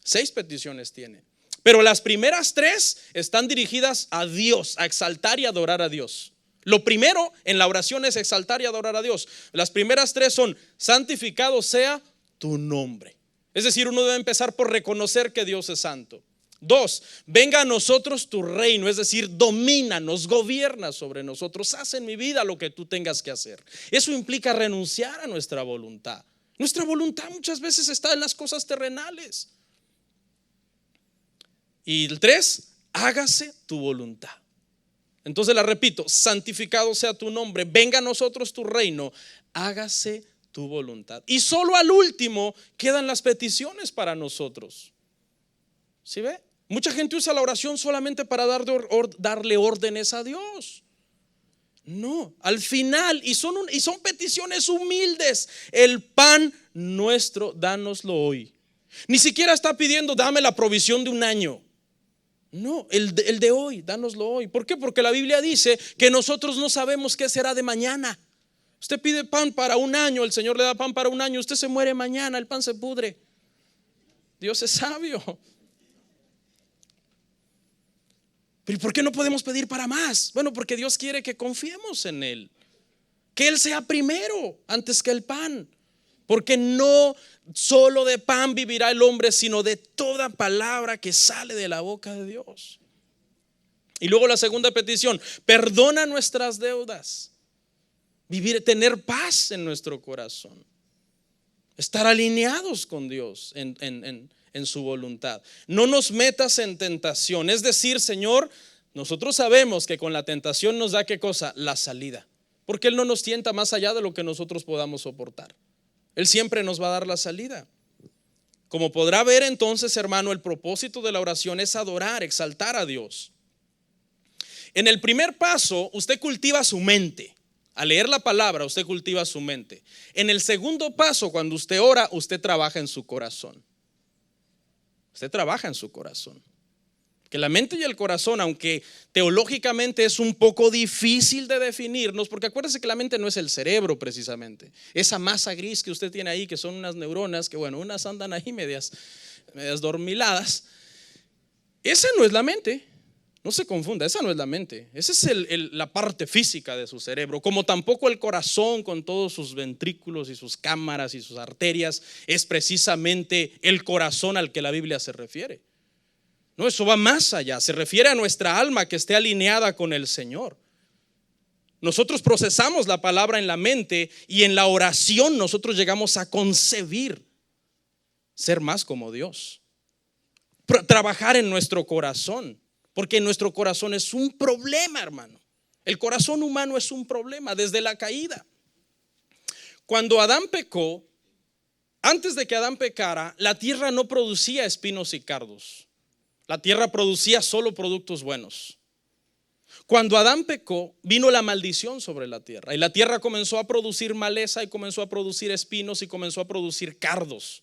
6 peticiones tiene. Pero las primeras 3 están dirigidas a Dios, a exaltar y adorar a Dios. Lo primero en la oración es exaltar y adorar a Dios. Las primeras 3 son: santificado sea tu nombre. Es decir, uno debe empezar por reconocer que Dios es santo. 2, venga a nosotros tu reino, es decir, domínanos, gobierna sobre nosotros, haz en mi vida lo que tú tengas que hacer. Eso implica renunciar a nuestra voluntad. Nuestra voluntad muchas veces está en las cosas terrenales. Y el 3, hágase tu voluntad. Entonces la repito: santificado sea tu nombre, venga a nosotros tu reino, hágase tu voluntad. Y solo al último quedan las peticiones para nosotros. ¿Sí ve? Mucha gente usa la oración solamente para darle órdenes a Dios. No, al final, y son peticiones humildes: el pan nuestro, dánoslo hoy. Ni siquiera está pidiendo: dame la provisión de un año. No, el de hoy, dánoslo hoy. ¿Por qué? Porque la Biblia dice que nosotros no sabemos qué será de mañana. Usted pide pan para un año, el Señor le da pan para un año, usted se muere mañana, el pan se pudre. Dios es sabio. ¿Pero por qué no podemos pedir para más? Bueno, porque Dios quiere que confiemos en Él, que Él sea primero antes que el pan. Porque no solo de pan vivirá el hombre, sino de toda palabra que sale de la boca de Dios. Y luego la segunda petición: perdona nuestras deudas. Tener paz en nuestro corazón, estar alineados con Dios en su voluntad. No nos metas en tentación. Es decir, Señor, nosotros sabemos que con la tentación nos da ¿qué cosa? La salida. Porque Él no nos tienta más allá de lo que nosotros podamos soportar. Él siempre nos va a dar la salida. Como podrá ver entonces, hermano, el propósito de la oración es adorar, exaltar a Dios. En el primer paso, usted cultiva su mente. Al leer la palabra, usted cultiva su mente. En el segundo paso, cuando usted ora, usted trabaja en su corazón. Usted trabaja en su corazón. Que la mente y el corazón, aunque teológicamente es un poco difícil de definirnos, porque acuérdese que la mente no es el cerebro precisamente. Esa masa gris que usted tiene ahí, que son unas neuronas, que bueno, unas andan ahí medias dormiladas. Esa no es la mente. No se confunda, esa no es la mente. Esa es la parte física de su cerebro. Como tampoco el corazón, con todos sus ventrículos y sus cámaras y sus arterias, es precisamente el corazón al que la Biblia se refiere. No, eso va más allá. Se refiere a nuestra alma que esté alineada con el Señor. Nosotros procesamos la palabra en la mente, y en la oración nosotros llegamos a concebir ser más como Dios. Trabajar en nuestro corazón. Porque nuestro corazón es un problema, hermano. El corazón humano es un problema desde la caída. Cuando Adán pecó, antes de que Adán pecara, la tierra no producía espinos y cardos. La tierra producía solo productos buenos. Cuando Adán pecó, vino la maldición sobre la tierra, y la tierra comenzó a producir maleza, y comenzó a producir espinos, y comenzó a producir cardos.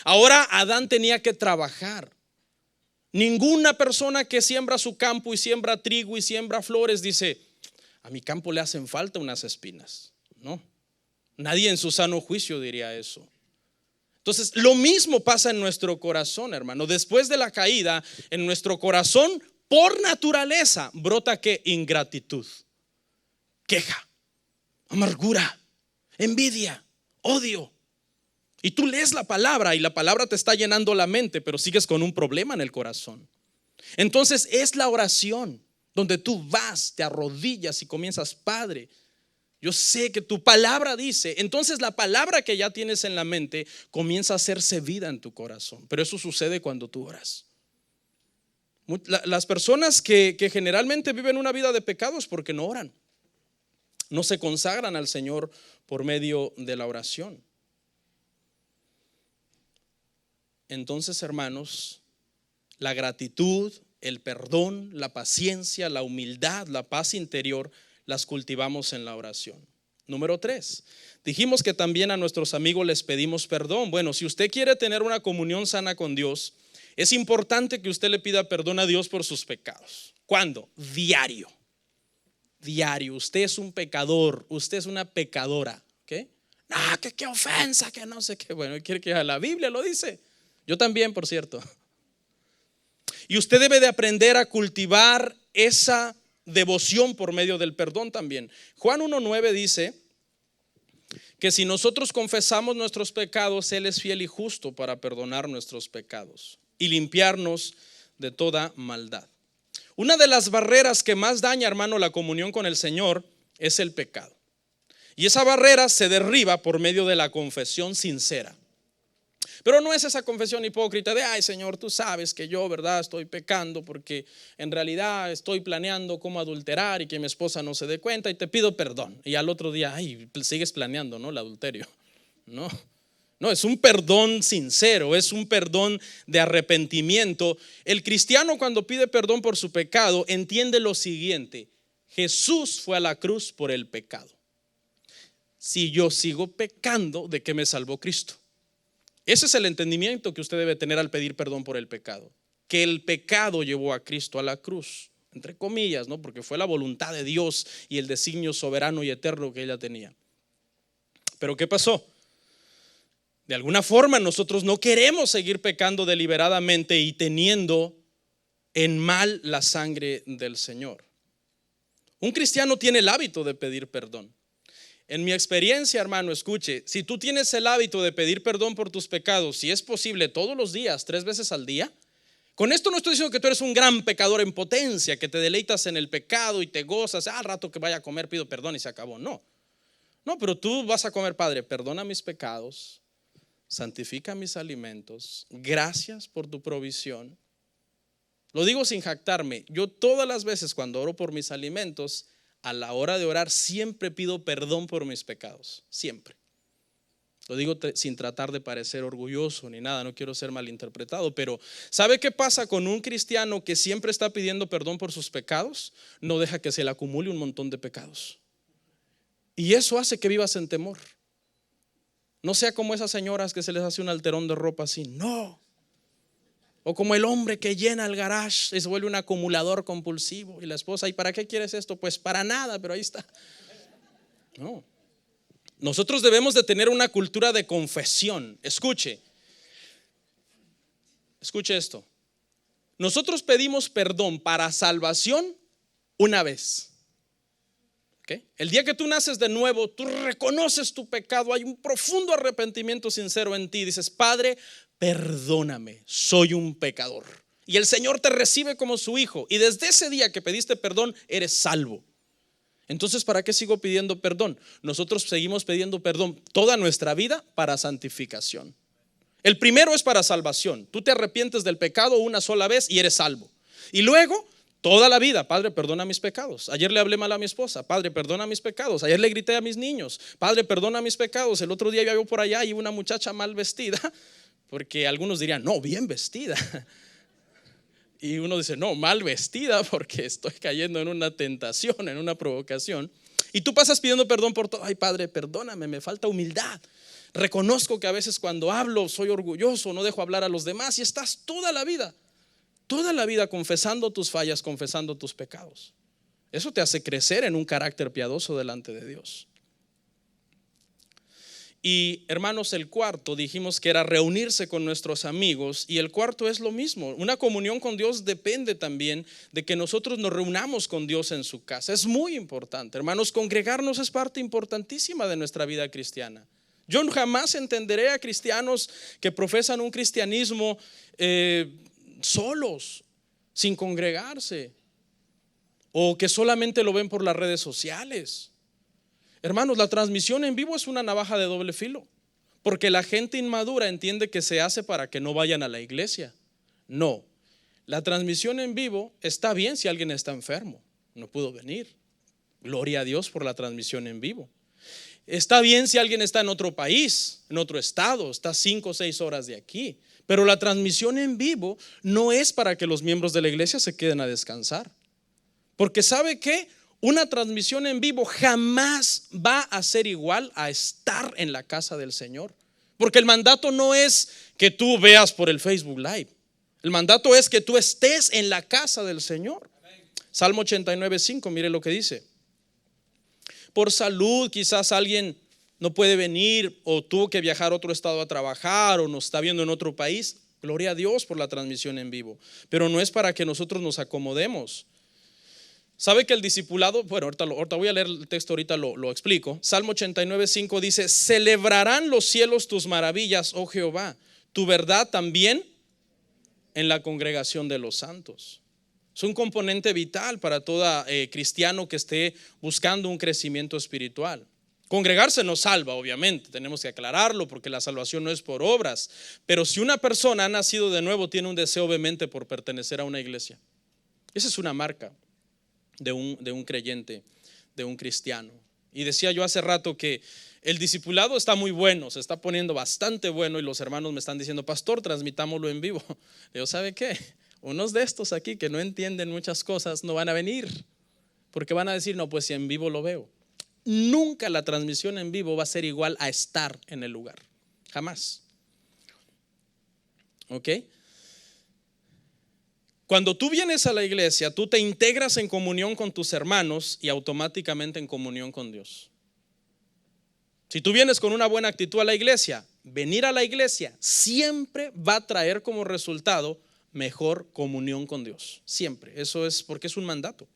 Ahora Adán tenía que trabajar. Ninguna persona que siembra su campo y siembra trigo y siembra flores dice: a mi campo le hacen falta unas espinas. No, nadie en su sano juicio diría eso. Entonces lo mismo pasa en nuestro corazón, hermano. Después de la caída, en nuestro corazón por naturaleza brota ¿qué? Ingratitud, queja, amargura, envidia, odio. Y tú lees la palabra y la palabra te está llenando la mente, pero sigues con un problema en el corazón. Entonces es la oración donde tú vas, te arrodillas y comienzas: Padre, yo sé que tu palabra dice. Entonces la palabra que ya tienes en la mente comienza a hacerse vida en tu corazón. Pero eso sucede cuando tú oras. Las personas que generalmente viven una vida de pecados porque no oran, no se consagran al Señor por medio de la oración. Entonces, hermanos, la gratitud, el perdón, la paciencia, la humildad, la paz interior, las cultivamos en la oración. Número 3, dijimos que también a nuestros amigos les pedimos perdón. Bueno, si usted quiere tener una comunión sana con Dios, es importante que usted le pida perdón a Dios por sus pecados. ¿Cuándo? Diario. Diario. Usted es un pecador, usted es una pecadora. ¿Ok? No, que qué ofensa, que no sé qué. Bueno, quiere que la Biblia lo dice. Yo también, por cierto. Y usted debe de aprender a cultivar esa devoción por medio del perdón también. Juan 1:9 dice que si nosotros confesamos nuestros pecados, Él es fiel y justo para perdonar nuestros pecados y limpiarnos de toda maldad. Una de las barreras que más daña, hermano, la comunión con el Señor es el pecado. Y esa barrera se derriba por medio de la confesión sincera. Pero no es esa confesión hipócrita de, ay Señor, tú sabes que yo, verdad, estoy pecando porque en realidad estoy planeando cómo adulterar y que mi esposa no se dé cuenta y te pido perdón. Y al otro día, ay, sigues planeando, ¿no? El adulterio. No, es un perdón sincero, es un perdón de arrepentimiento. El cristiano cuando pide perdón por su pecado entiende lo siguiente: Jesús fue a la cruz por el pecado. Si yo sigo pecando, ¿de qué me salvó Cristo? Ese es el entendimiento que usted debe tener al pedir perdón por el pecado. Que el pecado llevó a Cristo a la cruz, entre comillas, ¿no? Porque fue la voluntad de Dios y el designio soberano y eterno que ella tenía. Pero ¿qué pasó? De alguna forma nosotros no queremos seguir pecando deliberadamente y teniendo en mal la sangre del Señor. Un cristiano tiene el hábito de pedir perdón. En mi experiencia, hermano, escuche, si tú tienes el hábito de pedir perdón por tus pecados, si es posible todos los días, 3 veces al día, con esto no estoy diciendo que tú eres un gran pecador en potencia, que te deleitas en el pecado y te gozas, al rato que vaya a comer pido perdón y se acabó. No, pero tú vas a comer, Padre, perdona mis pecados, santifica mis alimentos, gracias por tu provisión. Lo digo sin jactarme, yo todas las veces cuando oro por mis alimentos, a la hora de orar siempre pido perdón por mis pecados, siempre. Lo digo sin tratar de parecer orgulloso ni nada, no quiero ser malinterpretado, pero ¿sabe qué pasa con un cristiano que siempre está pidiendo perdón por sus pecados? No deja que se le acumule un montón de pecados. Y eso hace que vivas en temor. No sea como esas señoras que se les hace un alterón de ropa así, no. O como el hombre que llena el garage y se vuelve un acumulador compulsivo. Y la esposa, ¿y para qué quieres esto? Pues para nada, pero ahí está. No. Nosotros debemos de tener una cultura de confesión. Escuche esto. Nosotros pedimos perdón para salvación una vez. ¿Okay? El día que tú naces de nuevo, tú reconoces tu pecado, hay un profundo arrepentimiento sincero en ti. Dices, Padre, perdóname, soy un pecador. Y el Señor te recibe como su hijo. Y desde ese día que pediste perdón, eres salvo. Entonces, ¿para qué sigo pidiendo perdón? Nosotros seguimos pidiendo perdón toda nuestra vida para santificación. El primero es para salvación. Tú te arrepientes del pecado una sola vez y eres salvo. Y luego, toda la vida, Padre, perdona mis pecados. Ayer le hablé mal a mi esposa, Padre, perdona mis pecados. Ayer le grité a mis niños, Padre, perdona mis pecados. El otro día yo iba por allá y una muchacha mal vestida. Porque algunos dirían, no, bien vestida. Y uno dice, no, mal vestida porque estoy cayendo en una tentación, en una provocación. Y tú pasas pidiendo perdón por todo. Ay, Padre, perdóname, me falta humildad. Reconozco que a veces cuando hablo soy orgulloso, no dejo hablar a los demás. Y estás toda la vida confesando tus fallas, confesando tus pecados. Eso te hace crecer en un carácter piadoso delante de Dios. Y hermanos, el cuarto dijimos que era reunirse con nuestros amigos, y el cuarto es lo mismo. Una comunión con Dios depende también de que nosotros nos reunamos con Dios en su casa. Es muy importante, hermanos, congregarnos es parte importantísima de nuestra vida cristiana. Yo jamás entenderé a cristianos que profesan un cristianismo solos, sin congregarse, o que solamente lo ven por las redes sociales. Hermanos, la transmisión en vivo es una navaja de doble filo, porque la gente inmadura entiende que se hace para que no vayan a la iglesia. No, la transmisión en vivo está bien si alguien está enfermo, no pudo venir. Gloria a Dios por la transmisión en vivo. Está bien si alguien está en otro país, en otro estado, está 5 o 6 horas de aquí. Pero la transmisión en vivo no es para que los miembros de la iglesia se queden a descansar. Porque ¿sabe qué? Una transmisión en vivo jamás va a ser igual a estar en la casa del Señor. Porque el mandato no es que tú veas por el Facebook Live. El mandato es que tú estés en la casa del Señor. Salmo 89:5, mire lo que dice. Por salud quizás alguien no puede venir o tuvo que viajar a otro estado a trabajar o nos está viendo en otro país. Gloria a Dios por la transmisión en vivo. Pero no es para que nosotros nos acomodemos. ¿Sabe que el discipulado? Bueno, ahorita voy a leer el texto, ahorita lo explico. Salmo 89:5 dice: celebrarán los cielos tus maravillas, oh Jehová, tu verdad también en la congregación de los santos. Es un componente vital para todo cristiano que esté buscando un crecimiento espiritual. Congregarse nos salva, obviamente, tenemos que aclararlo porque la salvación no es por obras. Pero si una persona ha nacido de nuevo, tiene un deseo vehemente por pertenecer a una iglesia. Esa es una marca de un creyente, de un cristiano. Y decía yo hace rato que el discipulado está muy bueno, se está poniendo bastante bueno y los hermanos me están diciendo: pastor, transmitámoslo en vivo. Yo, ¿sabe qué? Unos de estos aquí que no entienden muchas cosas no van a venir, porque van a decir: no, pues si en vivo lo veo. Nunca la transmisión en vivo va a ser igual a estar en el lugar, jamás. ¿Ok? Cuando tú vienes a la iglesia, tú te integras en comunión con tus hermanos y automáticamente en comunión con Dios. Si tú vienes con una buena actitud a la iglesia, venir a la iglesia siempre va a traer como resultado mejor comunión con Dios. Siempre. Eso es porque es un mandato.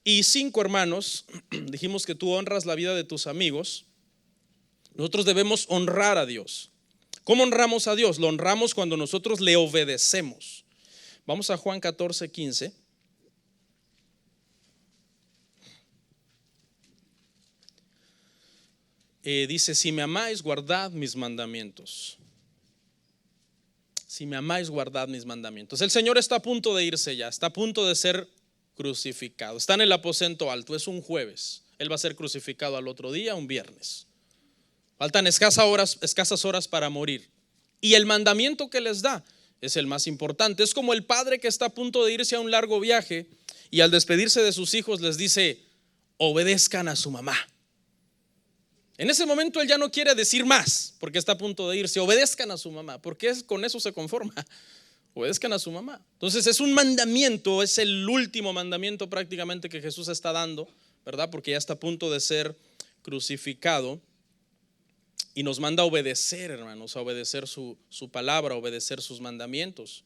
Y 5, hermanos, dijimos que tú honras la vida de tus amigos. Nosotros debemos honrar a Dios. ¿Cómo honramos a Dios? Lo honramos cuando nosotros le obedecemos. Vamos a Juan 14:15. Dice: si me amáis, guardad mis mandamientos. Si me amáis, guardad mis mandamientos. El Señor está a punto de irse ya, está a punto de ser crucificado. Está en el aposento alto, es un jueves. Él va a ser crucificado al otro día, un viernes. Faltan escasas horas para morir. Y el mandamiento que les da es el más importante. Es como el padre que está a punto de irse a un largo viaje y al despedirse de sus hijos les dice: obedezcan a su mamá. En ese momento él ya no quiere decir más porque está a punto de irse. Obedezcan a su mamá, porque con eso se conforma. Obedezcan a su mamá. Entonces es un mandamiento, es el último mandamiento prácticamente que Jesús está dando, ¿verdad? Porque ya está a punto de ser crucificado y nos manda a obedecer, hermanos, a obedecer su palabra, a obedecer sus mandamientos.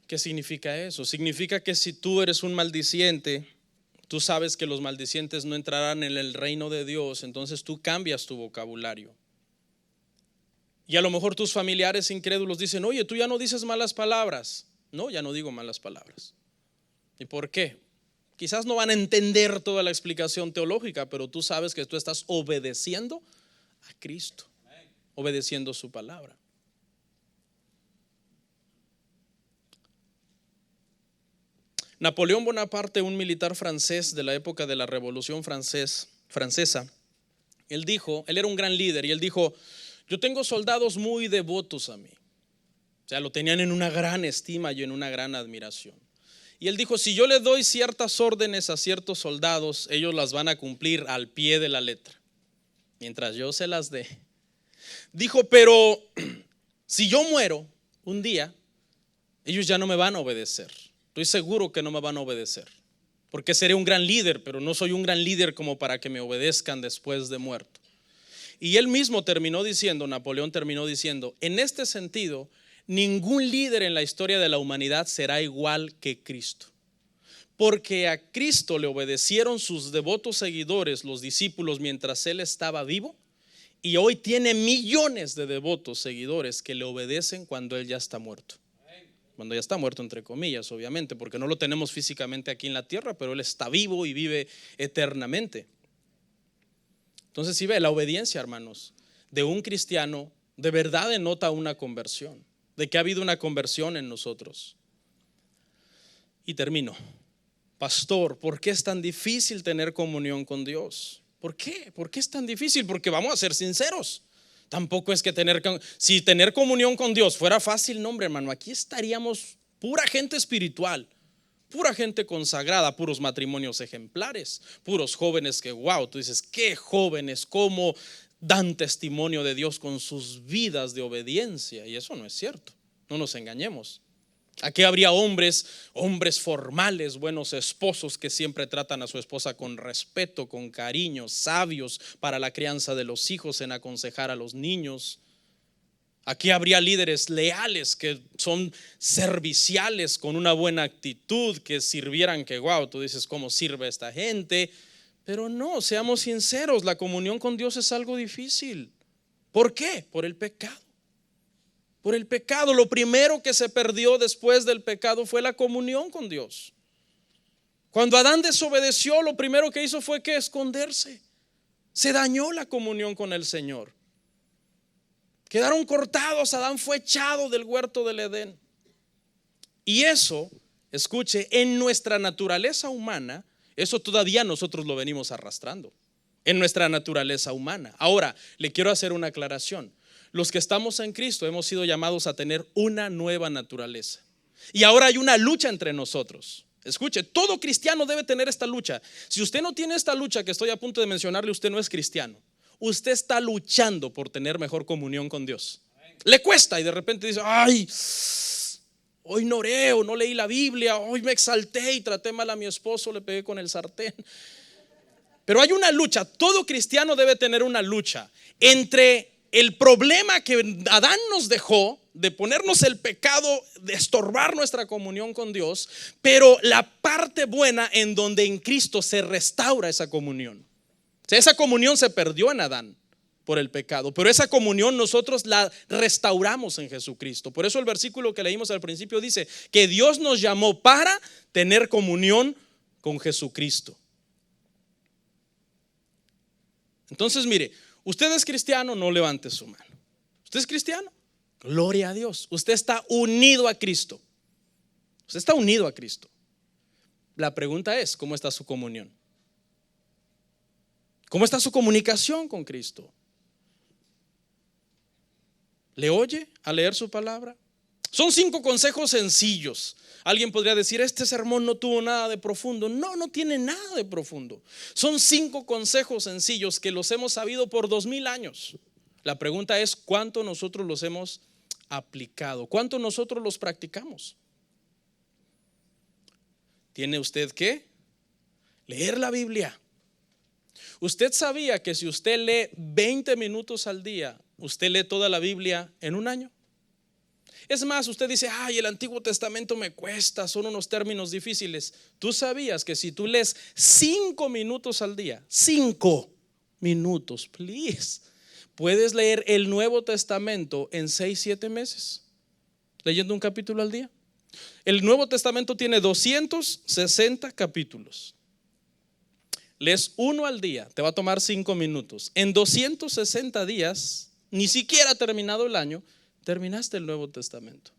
¿Qué significa eso? Significa que si tú eres un maldiciente, tú sabes que los maldicientes no entrarán en el reino de Dios, entonces tú cambias tu vocabulario. Y a lo mejor tus familiares incrédulos dicen: oye, tú ya no dices malas palabras. No, ya no digo malas palabras. ¿Y por qué? Quizás no van a entender toda la explicación teológica, pero tú sabes que tú estás obedeciendo a Cristo, obedeciendo su palabra. Napoleón Bonaparte, un militar francés de la época de la Revolución Francesa, él era un gran líder y él dijo: yo tengo soldados muy devotos a mí. O sea, lo tenían en una gran estima y en una gran admiración. Y él dijo: si yo le doy ciertas órdenes a ciertos soldados, ellos las van a cumplir al pie de la letra, mientras yo se las dé. Dijo: pero si yo muero un día, ellos ya no me van a obedecer. Estoy seguro que no me van a obedecer, porque seré un gran líder, pero no soy un gran líder como para que me obedezcan después de muerto. Y él mismo Napoleón terminó diciendo: en este sentido, ningún líder en la historia de la humanidad será igual que Cristo, porque a Cristo le obedecieron sus devotos seguidores, los discípulos, mientras él estaba vivo, y hoy tiene millones de devotos seguidores que le obedecen cuando él ya está muerto. Cuando ya está muerto, entre comillas, obviamente, porque no lo tenemos físicamente aquí en la tierra, pero él está vivo y vive eternamente. Entonces, si ve, la obediencia, hermanos, de un cristiano de verdad denota una conversión, de que ha habido una conversión en nosotros. Y termino. Pastor, ¿por qué es tan difícil tener comunión con Dios? ¿Por qué? ¿Por qué es tan difícil? Porque vamos a ser sinceros. Tampoco es que si tener comunión con Dios fuera fácil, no, hombre, hermano, aquí estaríamos pura gente espiritual, pura gente consagrada, puros matrimonios ejemplares, puros jóvenes que, wow, tú dices, qué jóvenes, cómo dan testimonio de Dios con sus vidas de obediencia. Y eso no es cierto, no nos engañemos. Aquí habría hombres formales, buenos esposos que siempre tratan a su esposa con respeto, con cariño, sabios para la crianza de los hijos, en aconsejar a los niños. Aquí habría líderes leales que son serviciales, con una buena actitud, que sirvieran, que wow, tú dices, ¿cómo sirve esta gente? Pero no, seamos sinceros, la comunión con Dios es algo difícil. ¿Por qué? Por el pecado. Por el pecado. Lo primero que se perdió después del pecado fue la comunión con Dios. Cuando Adán desobedeció, lo primero que hizo fue que esconderse. Se dañó la comunión con el Señor. Quedaron cortados. Adán fue echado del huerto del Edén. Y eso, escuche, en nuestra naturaleza humana, eso todavía nosotros lo venimos arrastrando. En nuestra naturaleza humana. Ahora, le quiero hacer una aclaración. Los que estamos en Cristo hemos sido llamados a tener una nueva naturaleza. Y ahora hay una lucha entre nosotros. Escuche, todo cristiano debe tener esta lucha. Si usted no tiene esta lucha que estoy a punto de mencionarle, usted no es cristiano. Usted está luchando por tener mejor comunión con Dios. Le cuesta y de repente dice, ay, hoy no oré, no leí la Biblia, hoy me exalté y traté mal a mi esposo, le pegué con el sartén. Pero hay una lucha. Todo cristiano debe tener una lucha entre el problema que Adán nos dejó de ponernos el pecado, de estorbar nuestra comunión con Dios, pero la parte buena en donde en Cristo se restaura esa comunión. O sea, esa comunión se perdió en Adán por el pecado, pero esa comunión nosotros la restauramos en Jesucristo. Por eso el versículo que leímos al principio dice que Dios nos llamó para tener comunión con Jesucristo. Entonces, mire, usted es cristiano, no levante su mano. ¿Usted es cristiano? Gloria a Dios. Usted está unido a Cristo. Usted está unido a Cristo. La pregunta es, ¿cómo está su comunión? ¿Cómo está su comunicación con Cristo? ¿Le oye a leer su palabra? Son 5 consejos sencillos. Alguien podría decir, este sermón no tuvo nada de profundo. No, no tiene nada de profundo. Son 5 consejos sencillos que los hemos sabido por 2000 años. La pregunta es, ¿cuánto nosotros los hemos aplicado? ¿Cuánto nosotros los practicamos? Tiene usted que leer la Biblia. Usted sabía que si usted lee 20 minutos al día, usted lee toda la Biblia en un año. Es más, usted dice, ay, el Antiguo Testamento me cuesta, son unos términos difíciles. Tú sabías que si tú lees 5 minutos al día, 5 minutos, please, puedes leer el Nuevo Testamento en 6-7 meses, leyendo un capítulo al día. El Nuevo Testamento tiene 260 capítulos. Lees uno al día, te va a tomar 5 minutos. En 260 días, ni siquiera terminado el año, terminaste el Nuevo Testamento.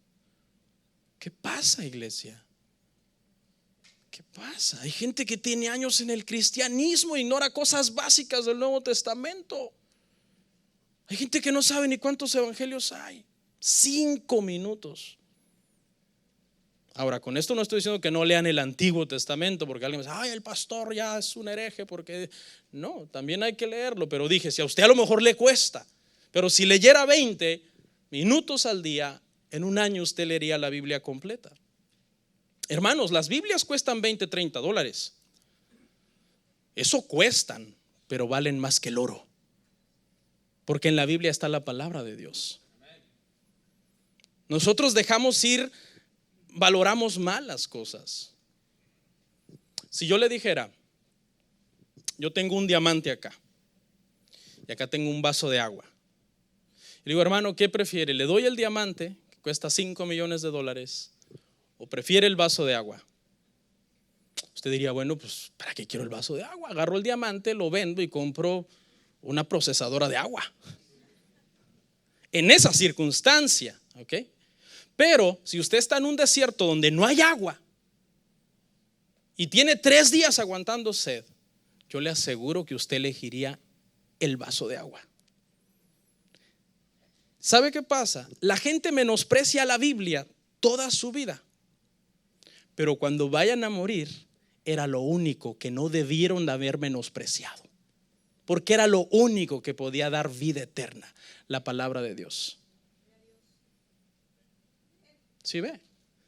¿Qué pasa, iglesia? ¿Qué pasa? Hay gente que tiene años en el cristianismo e ignora cosas básicas del Nuevo Testamento. Hay gente que no sabe ni cuántos evangelios hay. 5 minutos. Ahora, con esto no estoy diciendo que no lean el Antiguo Testamento, porque alguien me dice, ay, el pastor ya es un hereje, porque no, también hay que leerlo. Pero dije, si a usted a lo mejor le cuesta, pero si leyera 20 minutos al día, en un año usted leería la Biblia completa. Hermanos, las Biblias cuestan $20-30. Eso cuestan, pero valen más que el oro, porque en la Biblia está la palabra de Dios. Nosotros dejamos ir, valoramos mal las cosas. Si yo le dijera, yo tengo un diamante acá y acá tengo un vaso de agua, y digo, hermano, ¿qué prefiere? ¿Le doy el diamante que cuesta $5 millones o prefiere el vaso de agua? Usted diría, bueno, pues ¿para qué quiero el vaso de agua? Agarro el diamante, lo vendo y compro una procesadora de agua. En esa circunstancia, ¿ok? Pero si usted está en un desierto donde no hay agua y tiene 3 días aguantando sed, yo le aseguro que usted elegiría el vaso de agua. ¿Sabe qué pasa? La gente menosprecia la Biblia toda su vida, pero cuando vayan a morir, era lo único que no debieron de haber menospreciado, porque era lo único que podía dar vida eterna, la palabra de Dios. ¿Sí ve?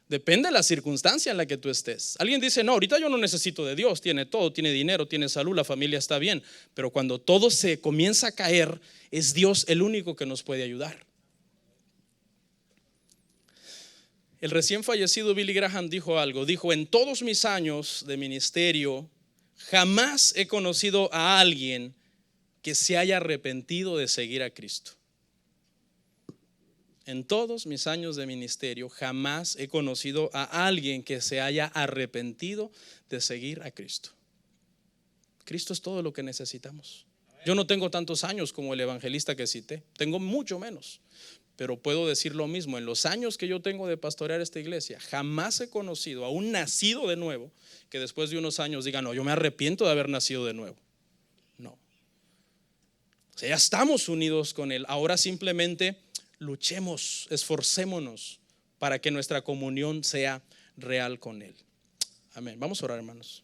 Depende de la circunstancia en la que tú estés. Alguien dice, no, ahorita yo no necesito de Dios, tiene todo, tiene dinero, tiene salud, la familia está bien. Pero cuando todo se comienza a caer, es Dios el único que nos puede ayudar. El recién fallecido Billy Graham dijo algo, dijo, en todos mis años de ministerio, jamás he conocido a alguien que se haya arrepentido de seguir a Cristo. En todos mis años de ministerio jamás he conocido a alguien que se haya arrepentido de seguir a Cristo. Cristo es todo lo que necesitamos. Yo no tengo tantos años como el evangelista que cité, tengo mucho menos, pero puedo decir lo mismo. En los años que yo tengo de pastorear esta iglesia, jamás he conocido a un nacido de nuevo que después de unos años diga, no, yo me arrepiento de haber nacido de nuevo. No. O sea, ya estamos unidos con Él. Ahora simplemente luchemos, esforcémonos para que nuestra comunión sea real con Él. Amén. Vamos a orar, hermanos.